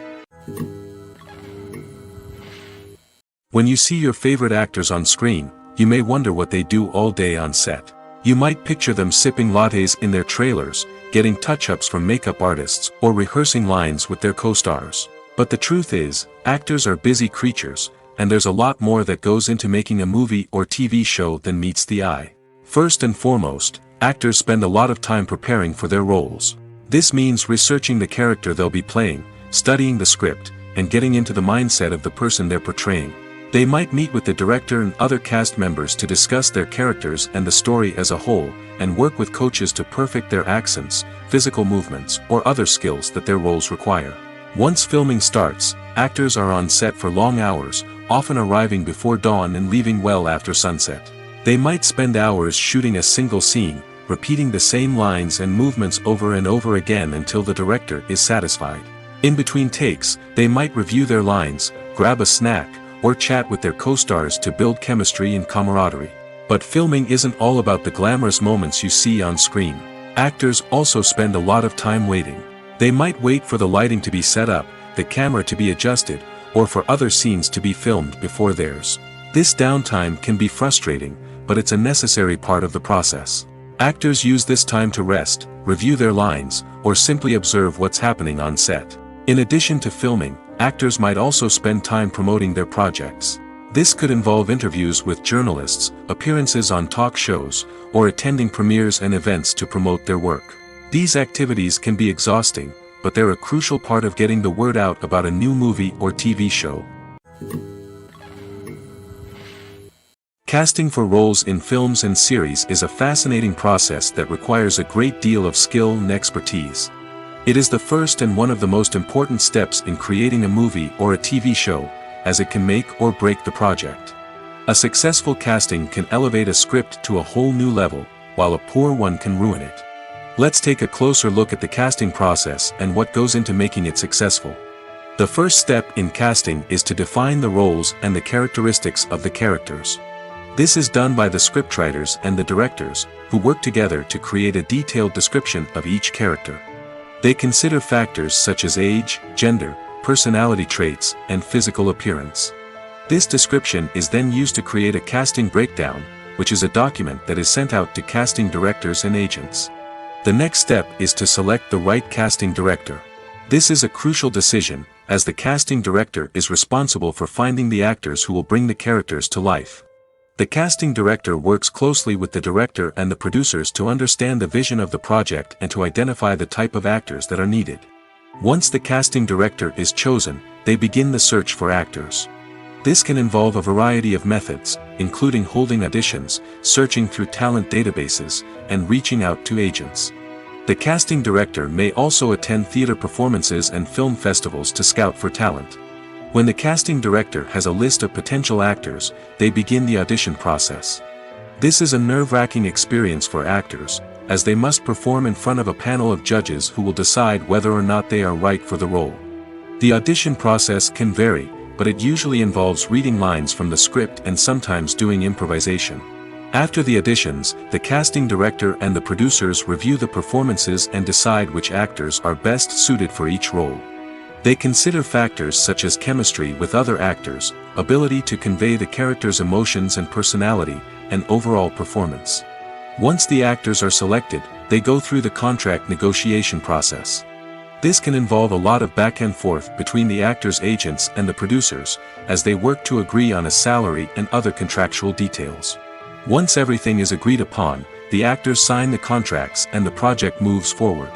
S1: When you see your favorite actors on screen, you may wonder what they do all day on set. You might picture them sipping lattes in their trailers, getting touch-ups from makeup artists, or rehearsing lines with their co-stars. But the truth is, actors are busy creatures, and there's a lot more that goes into making a movie or TV show than meets the eye. First and foremost, actors spend a lot of time preparing for their roles. This means researching the character they'll be playing, studying the script, and getting into the mindset of the person they're portraying. They might meet with the director and other cast members to discuss their characters and the story as a whole, and work with coaches to perfect their accents, physical movements, or other skills that their roles require. Once filming starts, actors are on set for long hours, often arriving before dawn and leaving well after sunset. They might spend hours shooting a single scene, repeating the same lines and movements over and over again until the director is satisfied. In between takes, they might review their lines, grab a snack, or chat with their co-stars to build chemistry and camaraderie. But filming isn't all about the glamorous moments you see on screen. Actors also spend a lot of time waiting. They might wait for the lighting to be set up, the camera to be adjusted, or for other scenes to be filmed before theirs. This downtime can be frustrating, but it's a necessary part of the process. Actors use this time to rest, review their lines, or simply observe what's happening on set. In addition to filming, actors might also spend time promoting their projects. This could involve interviews with journalists, appearances on talk shows, or attending premieres and events to promote their work. These activities can be exhausting, but they're a crucial part of getting the word out about a new movie or TV show. Casting for roles in films and series is a fascinating process that requires a great deal of skill and expertise. It is the first and one of the most important steps in creating a movie or a TV show, as it can make or break the project. A successful casting can elevate a script to a whole new level, while a poor one can ruin it. Let's take a closer look at the casting process and what goes into making it successful. The first step in casting is to define the roles and the characteristics of the characters. This is done by the scriptwriters and the directors, who work together to create a detailed description of each character. They consider factors such as age, gender, personality traits, and physical appearance. This description is then used to create a casting breakdown, which is a document that is sent out to casting directors and agents. The next step is to select the right casting director. This is a crucial decision, as the casting director is responsible for finding the actors who will bring the characters to life. The casting director works closely with the director and the producers to understand the vision of the project and to identify the type of actors that are needed. Once the casting director is chosen, they begin the search for actors. This can involve a variety of methods, including holding auditions, searching through talent databases, and reaching out to agents. The casting director may also attend theater performances and film festivals to scout for talent. When the casting director has a list of potential actors, they begin the audition process. This is a nerve-wracking experience for actors, as they must perform in front of a panel of judges who will decide whether or not they are right for the role. The audition process can vary, but it usually involves reading lines from the script and sometimes doing improvisation. After the auditions, the casting director and the producers review the performances and decide which actors are best suited for each role. They consider factors such as chemistry with other actors, ability to convey the character's emotions and personality, and overall performance. Once the actors are selected, they go through the contract negotiation process. This can involve a lot of back and forth between the actors' agents and the producers, as they work to agree on a salary and other contractual details. Once everything is agreed upon, the actors sign the contracts and the project moves forward.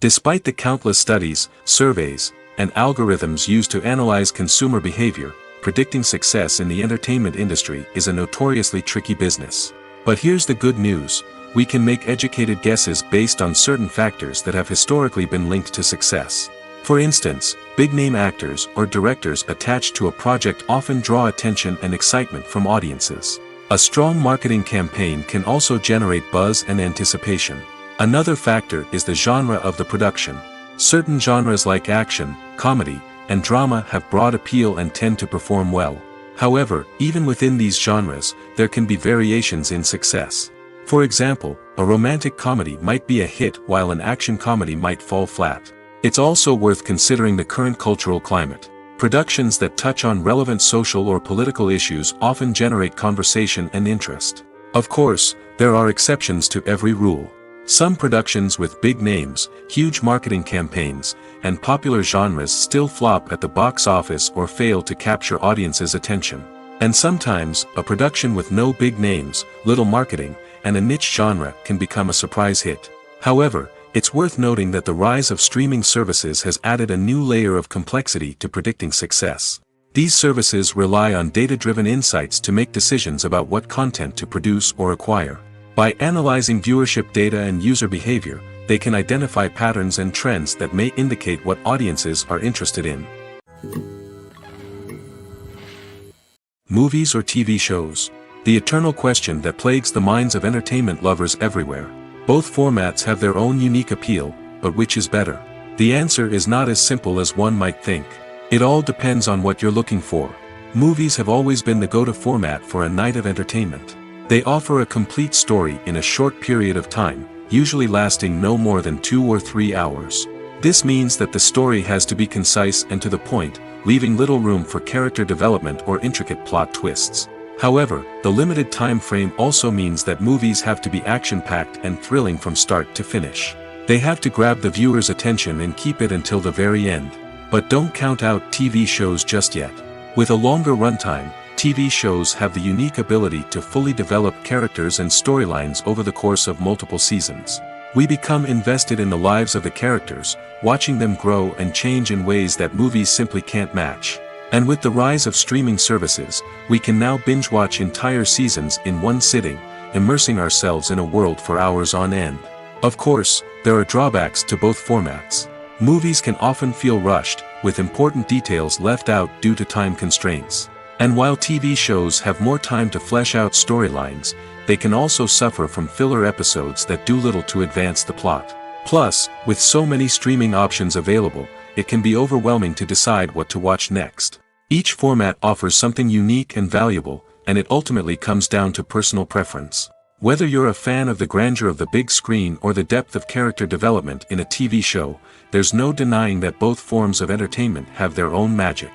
S1: Despite the countless studies, surveys, and algorithms used to analyze consumer behavior, predicting success in the entertainment industry is a notoriously tricky business. But here's the good news: we can make educated guesses based on certain factors that have historically been linked to success. For instance, big-name actors or directors attached to a project often draw attention and excitement from audiences. A strong marketing campaign can also generate buzz and anticipation. Another factor is the genre of the production. Certain genres like action, comedy, and drama have broad appeal and tend to perform well. However, even within these genres, there can be variations in success. For example, a romantic comedy might be a hit while an action comedy might fall flat. It's also worth considering the current cultural climate. Productions that touch on relevant social or political issues often generate conversation and interest. Of course, there are exceptions to every rule. Some productions with big names, huge marketing campaigns, and popular genres still flop at the box office or fail to capture audiences' attention. And sometimes, a production with no big names, little marketing, and a niche genre can become a surprise hit. However, it's worth noting that the rise of streaming services has added a new layer of complexity to predicting success. These services rely on data-driven insights to make decisions about what content to produce or acquire. By analyzing viewership data and user behavior, they can identify patterns and trends that may indicate what audiences are interested in. Movies or TV shows? The eternal question that plagues the minds of entertainment lovers everywhere. Both formats have their own unique appeal, but which is better? The answer is not as simple as one might think. It all depends on what you're looking for. Movies have always been the go-to format for a night of entertainment. They offer a complete story in a short period of time, usually lasting no more than 2 or 3 hours. This means that the story has to be concise and to the point, leaving little room for character development or intricate plot twists. However, the limited time frame also means that movies have to be action-packed and thrilling from start to finish. They have to grab the viewer's attention and keep it until the very end. But don't count out TV shows just yet. With a longer runtime, TV shows have the unique ability to fully develop characters and storylines over the course of multiple seasons. We become invested in the lives of the characters, watching them grow and change in ways that movies simply can't match. And with the rise of streaming services, we can now binge-watch entire seasons in one sitting, immersing ourselves in a world for hours on end. Of course, there are drawbacks to both formats. Movies can often feel rushed, with important details left out due to time constraints. And while TV shows have more time to flesh out storylines, they can also suffer from filler episodes that do little to advance the plot. Plus, with so many streaming options available, it can be overwhelming to decide what to watch next. Each format offers something unique and valuable, and it ultimately comes down to personal preference. Whether you're a fan of the grandeur of the big screen or the depth of character development in a TV show, there's no denying that both forms of entertainment have their own magic.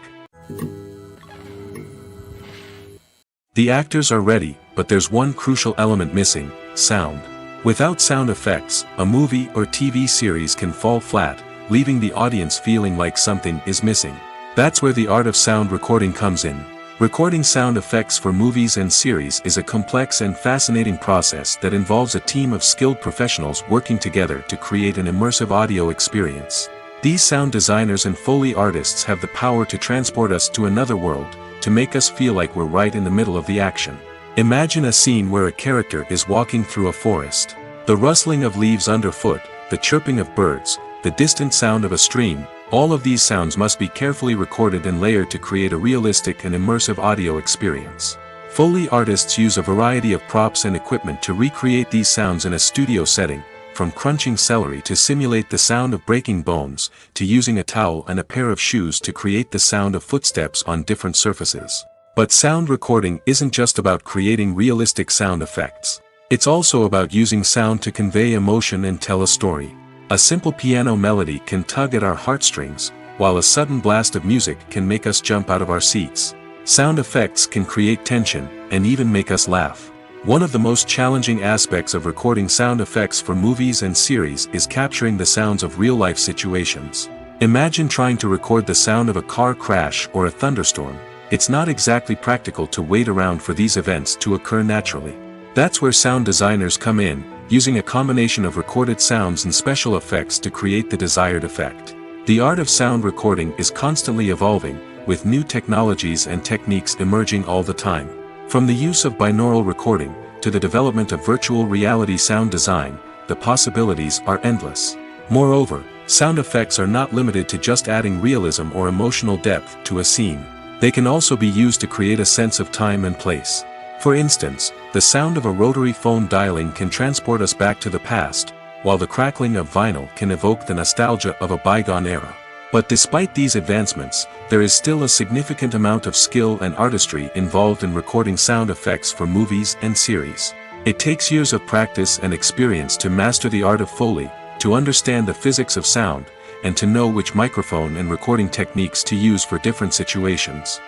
S1: The actors are ready, but there's one crucial element missing: sound. Without sound effects, a movie or TV series can fall flat, leaving the audience feeling like something is missing. That's where the art of sound recording comes in. Recording sound effects for movies and series is a complex and fascinating process that involves a team of skilled professionals working together to create an immersive audio experience. These sound designers and Foley artists have the power to transport us to another world, to make us feel like we're right in the middle of the action. Imagine a scene where a character is walking through a forest. The rustling of leaves underfoot, the chirping of birds, the distant sound of a stream, all of these sounds must be carefully recorded and layered to create a realistic and immersive audio experience. Foley artists use a variety of props and equipment to recreate these sounds in a studio setting, from crunching celery to simulate the sound of breaking bones, to using a towel and a pair of shoes to create the sound of footsteps on different surfaces. But sound recording isn't just about creating realistic sound effects. It's also about using sound to convey emotion and tell a story. A simple piano melody can tug at our heartstrings, while a sudden blast of music can make us jump out of our seats. Sound effects can create tension, and even make us laugh. One of the most challenging aspects of recording sound effects for movies and series is capturing the sounds of real-life situations. Imagine trying to record the sound of a car crash or a thunderstorm. It's not exactly practical to wait around for these events to occur naturally. That's where sound designers come in, using a combination of recorded sounds and special effects to create the desired effect. The art of sound recording is constantly evolving, with new technologies and techniques emerging all the time. From the use of binaural recording, to the development of virtual reality sound design, the possibilities are endless. Moreover, sound effects are not limited to just adding realism or emotional depth to a scene. They can also be used to create a sense of time and place. For instance, the sound of a rotary phone dialing can transport us back to the past, while the crackling of vinyl can evoke the nostalgia of a bygone era. But despite these advancements, there is still a significant amount of skill and artistry involved in recording sound effects for movies and series. It takes years of practice and experience to master the art of Foley, to understand the physics of sound, and to know which microphone and recording techniques to use for different situations.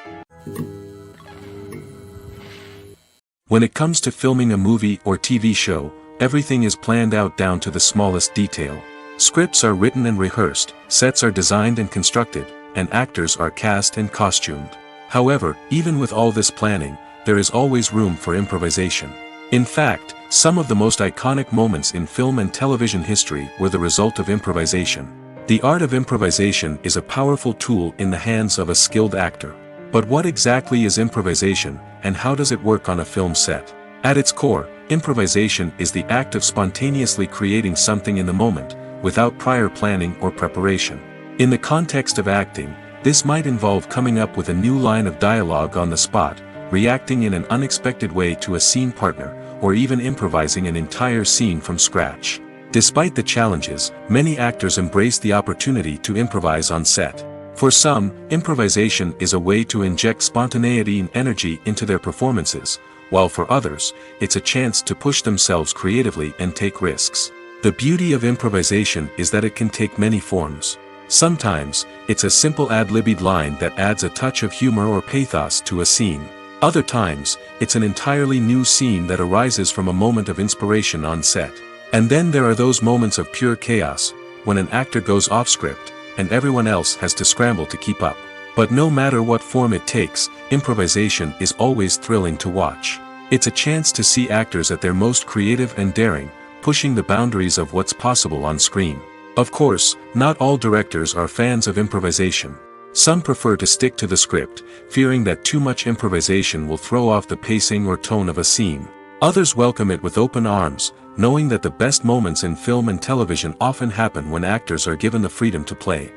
S1: When it comes to filming a movie or TV show, everything is planned out down to the smallest detail. Scripts are written and rehearsed, sets are designed and constructed, and actors are cast and costumed. However, even with all this planning, there is always room for improvisation. In fact, some of the most iconic moments in film and television history were the result of improvisation. The art of improvisation is a powerful tool in the hands of a skilled actor. But what exactly is improvisation, and how does it work on a film set? At its core, improvisation is the act of spontaneously creating something in the moment, without prior planning or preparation. In the context of acting, this might involve coming up with a new line of dialogue on the spot, reacting in an unexpected way to a scene partner, or even improvising an entire scene from scratch. Despite the challenges, many actors embrace the opportunity to improvise on set. For some, improvisation is a way to inject spontaneity and energy into their performances, while for others, it's a chance to push themselves creatively and take risks. The beauty of improvisation is that it can take many forms. Sometimes, it's a simple ad-libbed line that adds a touch of humor or pathos to a scene. Other times, it's an entirely new scene that arises from a moment of inspiration on set. And then there are those moments of pure chaos, when an actor goes off script, and everyone else has to scramble to keep up. But no matter what form it takes, improvisation is always thrilling to watch. It's a chance to see actors at their most creative and daring, pushing the boundaries of what's possible on screen. Of course, not all directors are fans of improvisation. Some prefer to stick to the script, fearing that too much improvisation will throw off the pacing or tone of a scene. Others welcome it with open arms, knowing that the best moments in film and television often happen when actors are given the freedom to play.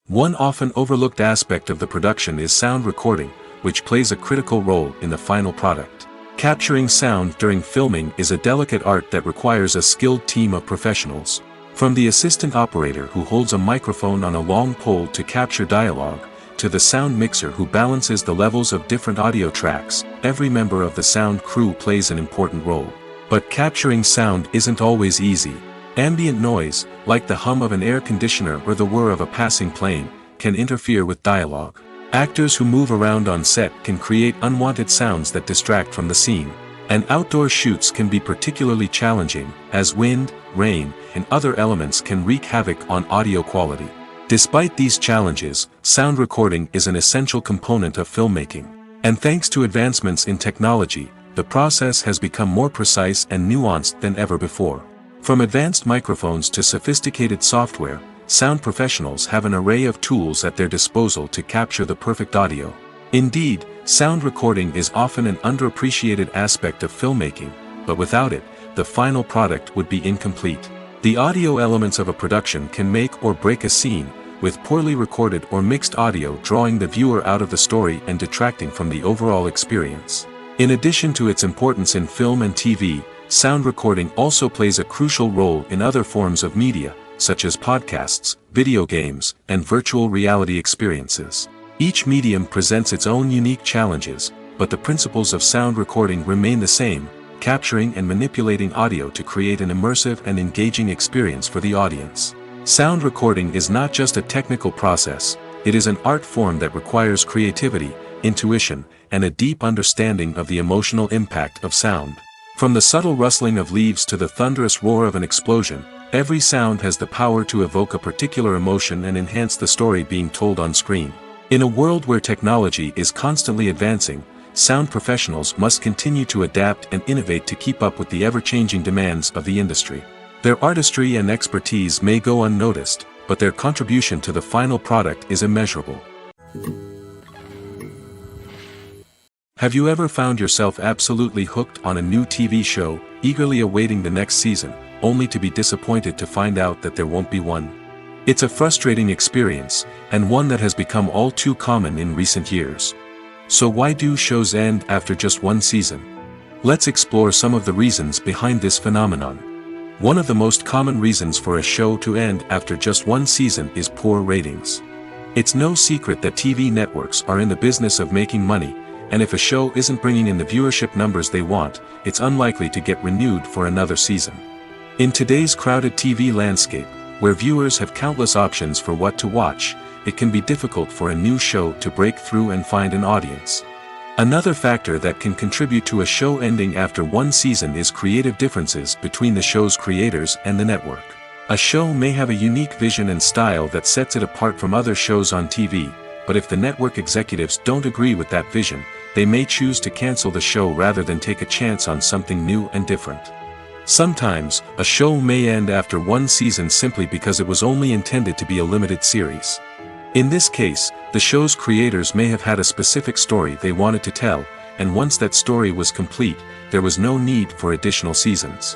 S1: One often overlooked aspect of the production is sound recording, which plays a critical role in the final product. Capturing sound during filming is a delicate art that requires a skilled team of professionals. From the assistant operator who holds a microphone on a long pole to capture dialogue, to the sound mixer who balances the levels of different audio tracks, every member of the sound crew plays an important role. But capturing sound isn't always easy. Ambient noise, like the hum of an air conditioner or the whir of a passing plane, can interfere with dialogue. Actors who move around on set can create unwanted sounds that distract from the scene. And outdoor shoots can be particularly challenging, as wind, rain, and other elements can wreak havoc on audio quality. Despite these challenges, sound recording is an essential component of filmmaking. And thanks to advancements in technology, the process has become more precise and nuanced than ever before. From advanced microphones to sophisticated software, sound professionals have an array of tools at their disposal to capture the perfect audio. Indeed, sound recording is often an underappreciated aspect of filmmaking, but without it, the final product would be incomplete. The audio elements of a production can make or break a scene, with poorly recorded or mixed audio drawing the viewer out of the story and detracting from the overall experience. In addition to its importance in film and TV, sound recording also plays a crucial role in other forms of media, such as podcasts, video games, and virtual reality experiences. Each medium presents its own unique challenges, but the principles of sound recording remain the same, capturing and manipulating audio to create an immersive and engaging experience for the audience. Sound recording is not just a technical process, it is an art form that requires creativity, intuition, and a deep understanding of the emotional impact of sound. From the subtle rustling of leaves to the thunderous roar of an explosion, every sound has the power to evoke a particular emotion and enhance the story being told on screen. In a world where technology is constantly advancing, sound professionals must continue to adapt and innovate to keep up with the ever-changing demands of the industry. Their artistry and expertise may go unnoticed, but their contribution to the final product is immeasurable. Have you ever found yourself absolutely hooked on a new TV show, eagerly awaiting the next season, only to be disappointed to find out that there won't be one? It's a frustrating experience, and one that has become all too common in recent years. So why do shows end after just one season? Let's explore some of the reasons behind this phenomenon. One of the most common reasons for a show to end after just one season is poor ratings. It's no secret that TV networks are in the business of making money, and if a show isn't bringing in the viewership numbers they want, it's unlikely to get renewed for another season. In today's crowded TV landscape, where viewers have countless options for what to watch, it can be difficult for a new show to break through and find an audience. Another factor that can contribute to a show ending after one season is creative differences between the show's creators and the network. A show may have a unique vision and style that sets it apart from other shows on TV, but if the network executives don't agree with that vision, they may choose to cancel the show rather than take a chance on something new and different. Sometimes, a show may end after one season simply because it was only intended to be a limited series. In this case, the show's creators may have had a specific story they wanted to tell, and once that story was complete, there was no need for additional seasons.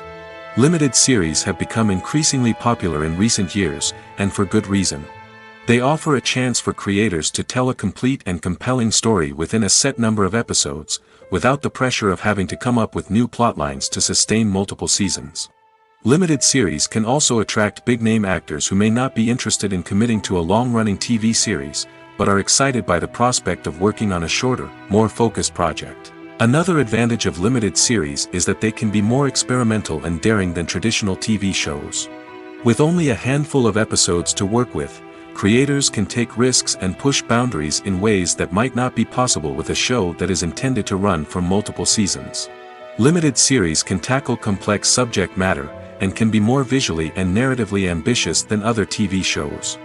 S1: Limited series have become increasingly popular in recent years, and for good reason. They offer a chance for creators to tell a complete and compelling story within a set number of episodes, without the pressure of having to come up with new plotlines to sustain multiple seasons. Limited series can also attract big-name actors who may not be interested in committing to a long-running TV series, but are excited by the prospect of working on a shorter, more focused project. Another advantage of limited series is that they can be more experimental and daring than traditional TV shows. With only a handful of episodes to work with, creators can take risks and push boundaries in ways that might not be possible with a show that is intended to run for multiple seasons. Limited series can tackle complex subject matter, and can be more visually and narratively ambitious than other TV shows.